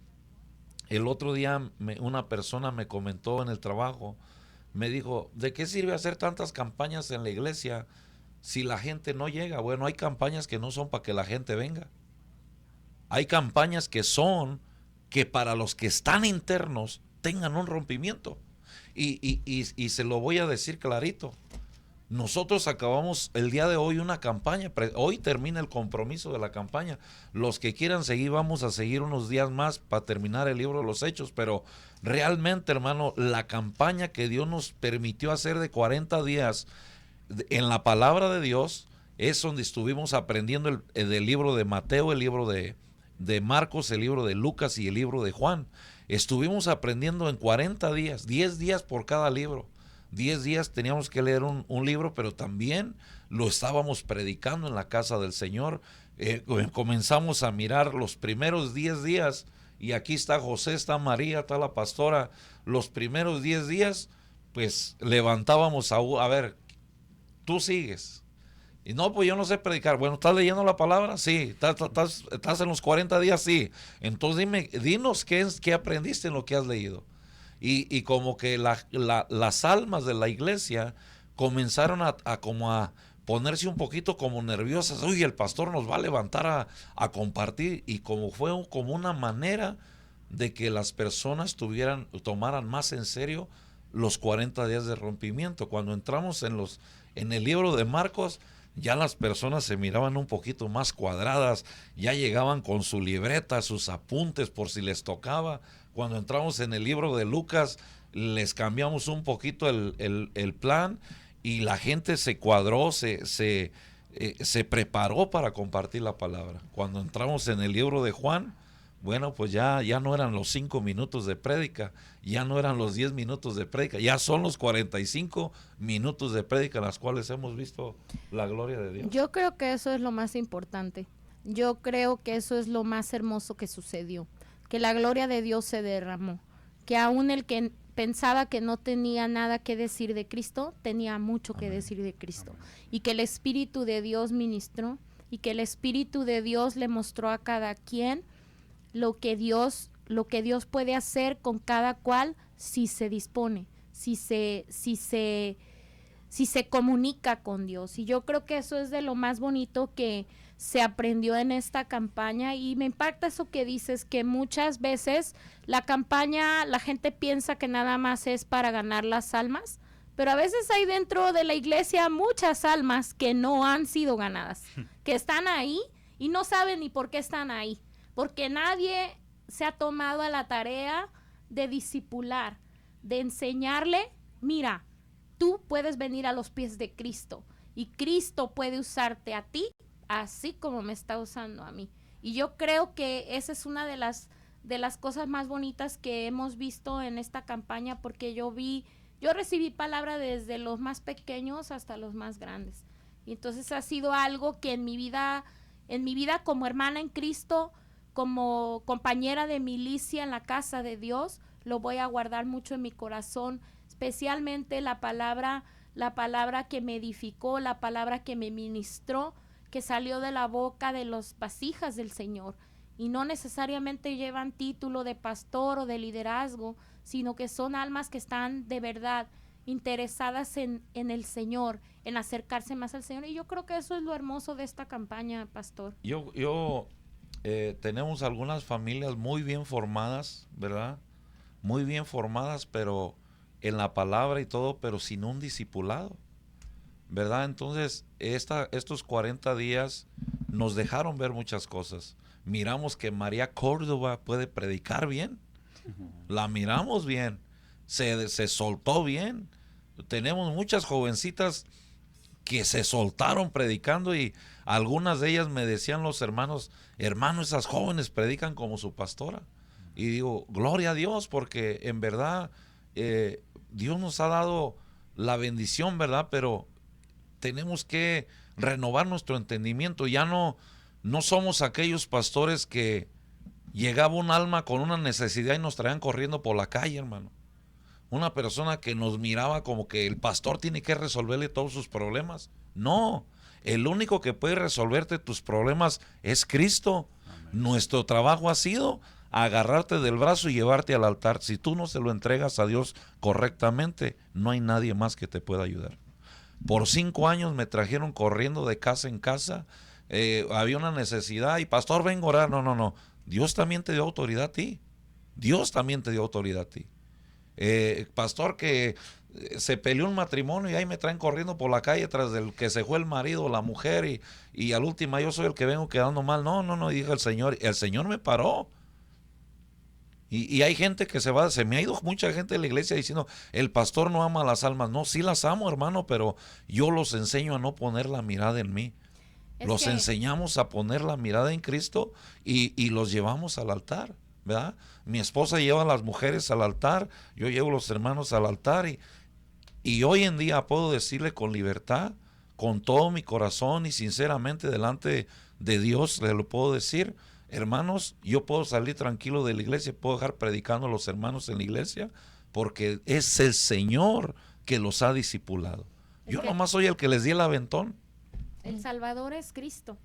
el otro día una persona me comentó en el trabajo, me dijo, ¿de qué sirve hacer tantas campañas en la iglesia si la gente no llega? Bueno, hay campañas que no son para que la gente venga. Hay campañas que son que para los que están internos tengan un rompimiento. Y se lo voy a decir clarito. Nosotros acabamos el día de hoy una campaña, hoy termina el compromiso de la campaña. Los que quieran seguir, vamos a seguir unos días más para terminar el libro de los Hechos, pero realmente, hermano, la campaña que Dios nos permitió hacer de 40 días en la palabra de Dios es donde estuvimos aprendiendo el libro de Mateo, el libro de Marcos, el libro de Lucas y el libro de Juan. Estuvimos aprendiendo en 40 días, 10 días por cada libro. 10 días teníamos que leer un libro, pero también lo estábamos predicando en la casa del Señor. Comenzamos a mirar los primeros 10 días, y aquí está José, está María, está la pastora. Los primeros 10 días, pues levantábamos a ver, tú sigues. Y no, pues yo no sé predicar. Bueno, ¿estás leyendo la palabra? Sí. ¿Estás en los 40 días? Sí. Entonces dinos qué aprendiste en lo que has leído. Y como que las almas de la iglesia comenzaron a ponerse un poquito como nerviosas. Uy, el pastor nos va a levantar a compartir. Y como fue como una manera de que las personas tomaran más en serio los 40 días de rompimiento. Cuando entramos en el libro de Marcos, ya las personas se miraban un poquito más cuadradas, ya llegaban con su libreta, sus apuntes por si les tocaba. Cuando entramos en el libro de Lucas, les cambiamos un poquito el plan, y la gente se cuadró, se preparó para compartir la palabra. Cuando entramos en el libro de Juan, bueno, pues ya no eran los 5 minutos de prédica, ya no eran los 10 minutos de prédica, ya son los 45 minutos de prédica en las cuales hemos visto la gloria de Dios. Yo creo que eso es lo más importante. Yo creo que eso es lo más hermoso que sucedió, que la gloria de Dios se derramó, que aún el que pensaba que no tenía nada que decir de Cristo, tenía mucho que decir de Cristo, y que el Espíritu de Dios ministró, y que el Espíritu de Dios le mostró a cada quien lo que Dios puede hacer con cada cual si se dispone, si se comunica con Dios. Y yo creo que eso es de lo más bonito que se aprendió en esta campaña, y me impacta eso que dices, que muchas veces la campaña, la gente piensa que nada más es para ganar las almas, pero a veces hay dentro de la iglesia muchas almas que no han sido ganadas, que están ahí y no saben ni por qué están ahí, porque nadie se ha tomado a la tarea de discipular, de enseñarle, mira, tú puedes venir a los pies de Cristo, y Cristo puede usarte a ti así como me está usando a mí. Y yo creo que esa es una de las cosas más bonitas que hemos visto en esta campaña, porque yo recibí palabra desde los más pequeños hasta los más grandes. Y entonces ha sido algo que en mi vida como hermana en Cristo, como compañera de milicia en la casa de Dios, lo voy a guardar mucho en mi corazón, especialmente la palabra que me edificó, la palabra que me ministró, que salió de la boca de las vasijas del Señor. y no necesariamente llevan título de pastor o de liderazgo, sino que son almas que están de verdad interesadas en el Señor, en acercarse más al Señor. Y yo creo que eso es lo hermoso de esta campaña, pastor. Tenemos algunas familias muy bien formadas, ¿verdad? Muy bien formadas, pero en la palabra y todo, pero sin un discipulado, ¿verdad? Entonces, estos 40 días nos dejaron ver muchas cosas. Miramos que María Córdoba puede predicar bien. La miramos bien. Se soltó bien. Tenemos muchas jovencitas que se soltaron predicando, y algunas de ellas me decían los hermanos, hermano, esas jóvenes predican como su pastora. Y digo, gloria a Dios, porque en verdad Dios nos ha dado la bendición, ¿verdad? Pero tenemos que renovar nuestro entendimiento. Ya no somos aquellos pastores que llegaba un alma con una necesidad y nos traían corriendo por la calle, hermano. Una persona que nos miraba como que el pastor tiene que resolverle todos sus problemas. No, el único que puede resolverte tus problemas es Cristo. Amén. Nuestro trabajo ha sido agarrarte del brazo y llevarte al altar. Si tú no se lo entregas a Dios correctamente, no hay nadie más que te pueda ayudar. Por 5 años me trajeron corriendo de casa en casa. Había una necesidad y pastor, vengo a orar. No. Dios también te dio autoridad a ti. Dios también te dio autoridad a ti. Pastor, que se peleó un matrimonio y ahí me traen corriendo por la calle tras del que se fue el marido o la mujer, y al último yo soy el que vengo quedando mal. No, dijo el Señor me paró. Y hay gente que se me ha ido mucha gente de la iglesia diciendo, el pastor no ama a las almas. No, sí las amo, hermano, pero yo los enseño a no poner la mirada en mí. Los enseñamos a poner la mirada en Cristo y los llevamos al altar, ¿verdad? Mi esposa lleva a las mujeres al altar, yo llevo a los hermanos al altar, y hoy en día puedo decirle con libertad, con todo mi corazón y sinceramente delante de Dios, le lo puedo decir, hermanos, yo puedo salir tranquilo de la iglesia, puedo dejar predicando a los hermanos en la iglesia, porque es el Señor que los ha discipulado. Yo nomás soy el que les di el aventón. El Salvador es Cristo.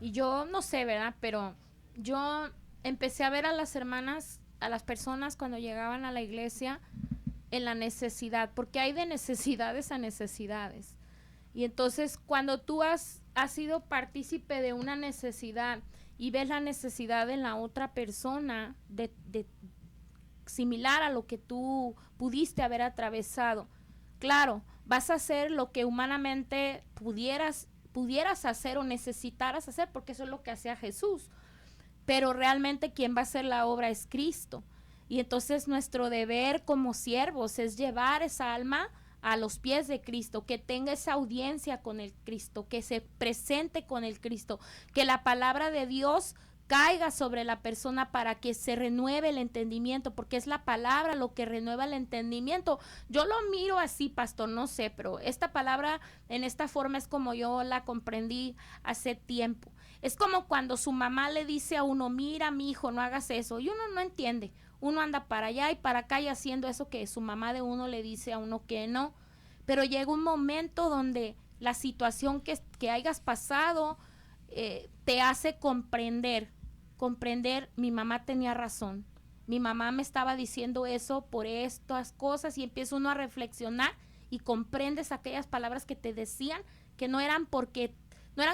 Y yo no sé, ¿verdad? Pero yo empecé a ver a las hermanas, a las personas cuando llegaban a la iglesia en la necesidad, porque hay de necesidades a necesidades. Y entonces cuando tú has sido partícipe de una necesidad y ves la necesidad en la otra persona de similar a lo que tú pudiste haber atravesado, claro, vas a hacer lo que humanamente pudieras hacer o necesitaras hacer, porque eso es lo que hacía Jesús. Pero realmente quien va a hacer la obra es Cristo. Y entonces nuestro deber como siervos es llevar esa alma a los pies de Cristo, que tenga esa audiencia con el Cristo, que se presente con el Cristo, que la palabra de Dios caiga sobre la persona para que se renueve el entendimiento, porque es la palabra lo que renueva el entendimiento. Yo lo miro así, pastor, no sé, pero esta palabra en esta forma es como yo la comprendí hace tiempo. Es como cuando su mamá le dice a uno, mira, mi hijo, no hagas eso, y uno no entiende. Uno anda para allá y para acá y haciendo eso que su mamá de uno le dice a uno que no. Pero llega un momento donde la situación que hayas pasado te hace comprender, mi mamá tenía razón. Mi mamá me estaba diciendo eso por estas cosas, y empieza uno a reflexionar y comprendes aquellas palabras que te decían, que no eran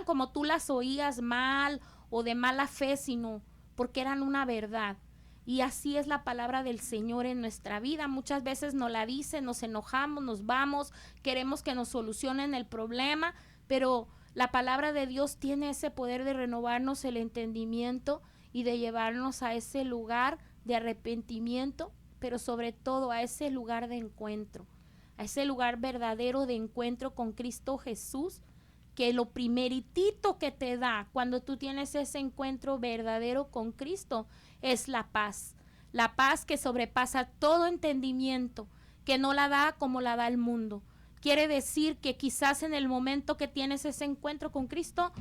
como tú las oías mal o de mala fe, sino porque eran una verdad. Y así es la palabra del Señor en nuestra vida. Muchas veces nos la dice, nos enojamos, nos vamos, queremos que nos solucionen el problema, pero la palabra de Dios tiene ese poder de renovarnos el entendimiento y de llevarnos a ese lugar de arrepentimiento, pero sobre todo a ese lugar de encuentro, a ese lugar verdadero de encuentro con Cristo Jesús, que lo primeritito que te da cuando tú tienes ese encuentro verdadero con Cristo es la paz que sobrepasa todo entendimiento, que no la da como la da el mundo. Quiere decir que quizás en el momento que tienes ese encuentro con Cristo,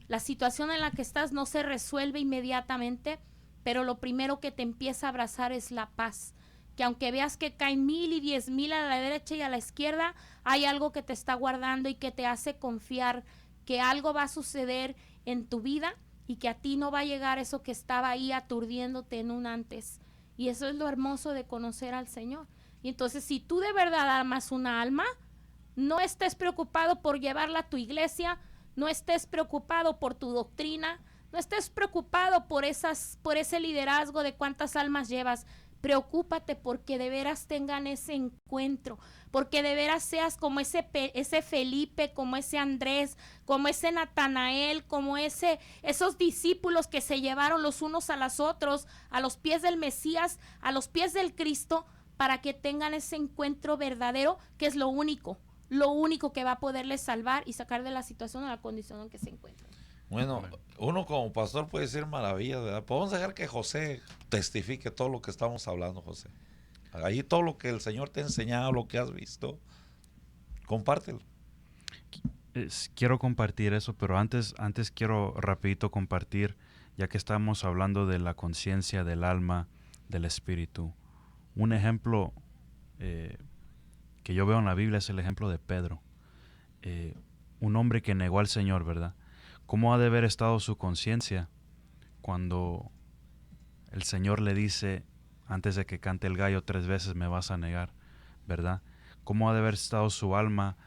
la situación en la que estás no se resuelve inmediatamente, pero lo primero que te empieza a abrazar es la paz. Que aunque veas que caen 1,000 y 10,000 a la derecha y a la izquierda, hay algo que te está guardando y que te hace confiar que algo va a suceder en tu vida y que a ti no va a llegar eso que estaba ahí aturdiéndote en un antes. Y eso es lo hermoso de conocer al Señor. Y entonces, si tú de verdad amas una alma, no estés preocupado por llevarla a tu iglesia, no estés preocupado por tu doctrina, no estés preocupado por ese liderazgo de cuántas almas llevas. Preocúpate porque de veras tengan ese encuentro, porque de veras seas como ese Felipe, como ese Andrés, como ese Natanael, como esos discípulos que se llevaron los unos a los otros, a los pies del Mesías, a los pies del Cristo, para que tengan ese encuentro verdadero, que es lo único que va a poderles salvar y sacar de la situación o la condición en que se encuentran. Bueno, uno como pastor puede decir maravillas, ¿verdad? Podemos dejar que José testifique todo lo que estamos hablando, José. Ahí todo lo que el Señor te ha enseñado, lo que has visto, compártelo. Quiero compartir eso, pero antes quiero rapidito compartir, ya que estamos hablando de la conciencia, del alma, del espíritu. Un ejemplo que yo veo en la Biblia es el ejemplo de Pedro, un hombre que negó al Señor, ¿verdad? ¿Cómo ha de haber estado su conciencia cuando el Señor le dice, antes de que cante el gallo 3 veces me vas a negar, ¿verdad? ¿Cómo ha de haber estado su alma,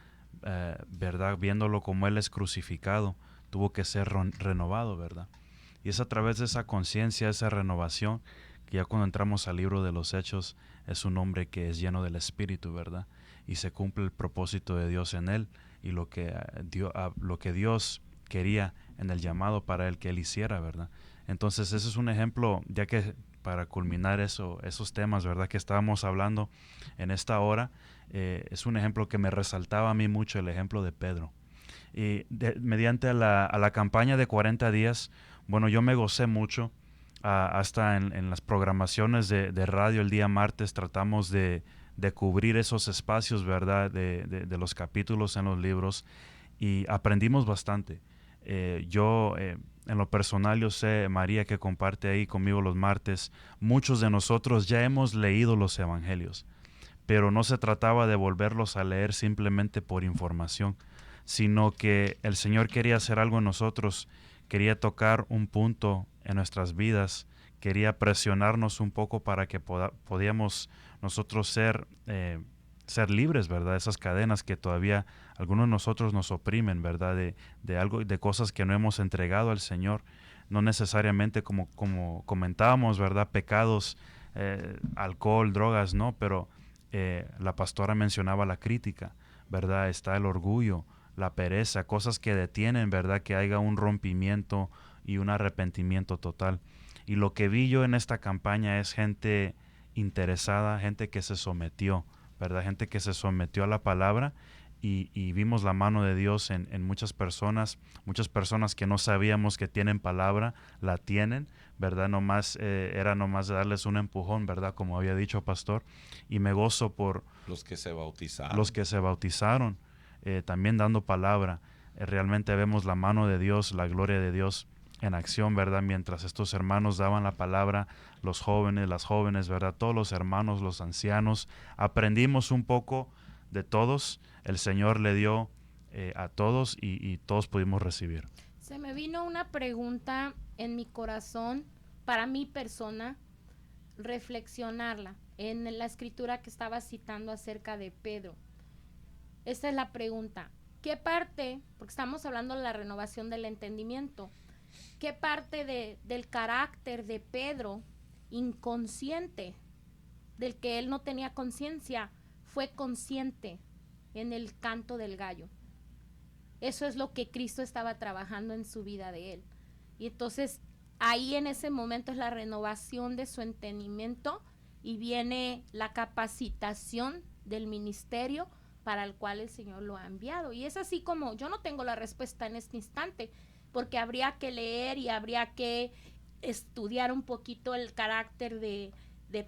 ¿verdad? Viéndolo como Él es crucificado, tuvo que ser renovado, ¿verdad? Y es a través de esa conciencia, esa renovación, que ya cuando entramos al libro de los Hechos, es un hombre que es lleno del Espíritu, ¿verdad? Y se cumple el propósito de Dios en él y lo que Dios quería en el llamado para él que él hiciera, ¿verdad? Entonces ese es un ejemplo, ya que para culminar esos temas, ¿verdad? Que estábamos hablando en esta hora, es un ejemplo que me resaltaba a mí mucho, el ejemplo de Pedro. Y mediante a la campaña de 40 días, bueno, yo me gocé mucho, hasta en las programaciones de radio el día martes tratamos de cubrir esos espacios, ¿verdad? De los capítulos en los libros, y aprendimos bastante. Yo en lo personal, yo sé, María, que comparte ahí conmigo los martes, muchos de nosotros ya hemos leído los evangelios, pero no se trataba de volverlos a leer simplemente por información, sino que el Señor quería hacer algo en nosotros, quería tocar un punto en nuestras vidas, quería presionarnos un poco para que podíamos nosotros ser libres, ¿verdad? Esas cadenas que todavía algunos de nosotros nos oprimen, ¿verdad? De cosas que no hemos entregado al Señor, no necesariamente como comentábamos, ¿verdad? Pecados, alcohol, drogas, no, pero la pastora mencionaba la crítica, ¿verdad? Está el orgullo, la pereza, cosas que detienen, ¿verdad? Que haya un rompimiento y un arrepentimiento total. Y lo que vi yo en esta campaña es gente interesada, gente que se sometió, ¿verdad? Gente que se sometió a la palabra y vimos la mano de Dios en muchas personas que no sabíamos que tienen palabra, la tienen, ¿verdad? Era nomás darles un empujón, ¿verdad? Como había dicho pastor, y me gozo por los que se bautizaron. También dando palabra. Realmente vemos la mano de Dios, la gloria de Dios en acción, ¿verdad? Mientras estos hermanos daban la palabra, los jóvenes, las jóvenes, ¿verdad? Todos los hermanos, los ancianos, aprendimos un poco de todos. El Señor le dio a todos y todos pudimos recibir. Se me vino una pregunta en mi corazón, para mi persona, reflexionarla en la escritura que estaba citando acerca de Pedro. Esta es la pregunta. ¿Qué parte, porque estamos hablando de la renovación del entendimiento, qué parte del carácter de Pedro inconsciente, del que él no tenía conciencia, fue consciente en el canto del gallo? Eso es lo que Cristo estaba trabajando en su vida de él. Y entonces ahí en ese momento es la renovación de su entendimiento y viene la capacitación del ministerio para el cual el Señor lo ha enviado. Y es así como yo no tengo la respuesta en este instante, porque habría que leer y habría que estudiar un poquito el carácter de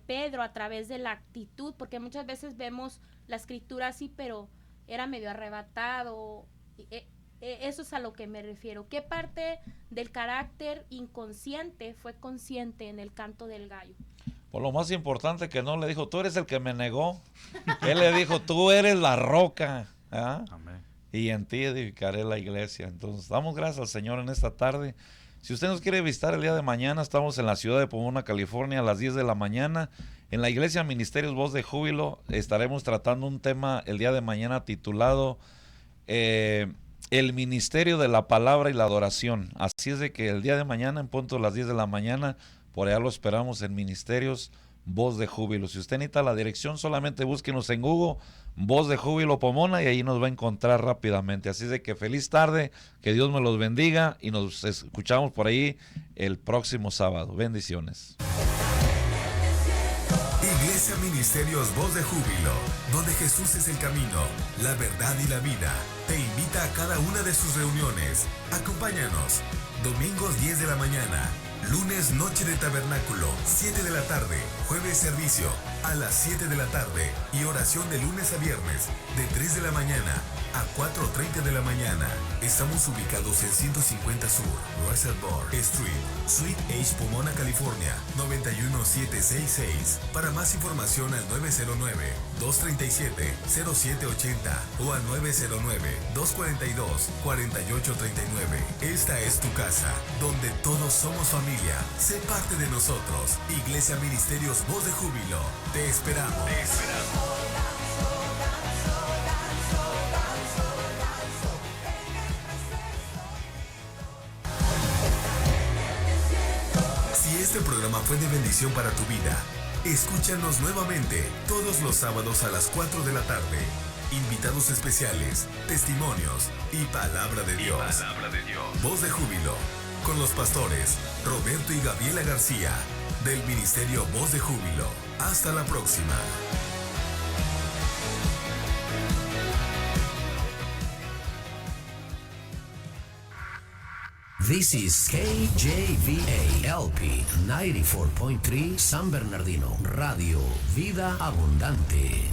Pedro a través de la actitud, porque muchas veces vemos la escritura así, pero era medio arrebatado. Eso es a lo que me refiero. ¿Qué parte del carácter inconsciente fue consciente en el canto del gallo? Por lo más importante, que no le dijo, tú eres el que me negó. Él le dijo, tú eres la roca. ¿Ah? Amén. Y en ti edificaré la iglesia. Entonces, damos gracias al Señor en esta tarde. Si usted nos quiere visitar el día de mañana, estamos en la ciudad de Pomona, California, a las 10 de la mañana. En la Iglesia Ministerios Voz de Júbilo estaremos tratando un tema el día de mañana titulado el ministerio de la palabra y la adoración. Así es de que el día de mañana, en punto a las 10 de la mañana, por allá lo esperamos en Ministerios Voz de Júbilo. Si usted necesita la dirección, solamente búsquenos en Google, Voz de Júbilo Pomona, y ahí nos va a encontrar rápidamente. Así es de que feliz tarde, que Dios me los bendiga y nos escuchamos por ahí el próximo sábado. Bendiciones. Iglesia Ministerios Voz de Júbilo, donde Jesús es el camino, la verdad y la vida, te invita a cada una de sus reuniones. Acompáñanos, domingos 10 de la mañana, lunes noche de tabernáculo, 7 de la tarde, jueves servicio a las 7 de la tarde y oración de lunes a viernes, de 3 de la mañana a 4:30 de la mañana. Estamos ubicados en 150 Sur, Reservoir Street, Suite H, Pomona, California, 91766. Para más información al 909-237-0780 o al 909-242-4839. Esta es tu casa, donde todos somos familia. Sé parte de nosotros. Iglesia Ministerios Voz de Júbilo. Te esperamos. Te esperamos. Si este programa fue de bendición para tu vida, escúchanos nuevamente todos los sábados a las 4 de la tarde. Invitados especiales, testimonios y palabra de Dios. Voz de Júbilo, con los pastores Roberto y Gabriela García, del Ministerio Voz de Júbilo. Hasta la próxima. This is KJVA LP 94.3 San Bernardino, Radio Vida Abundante.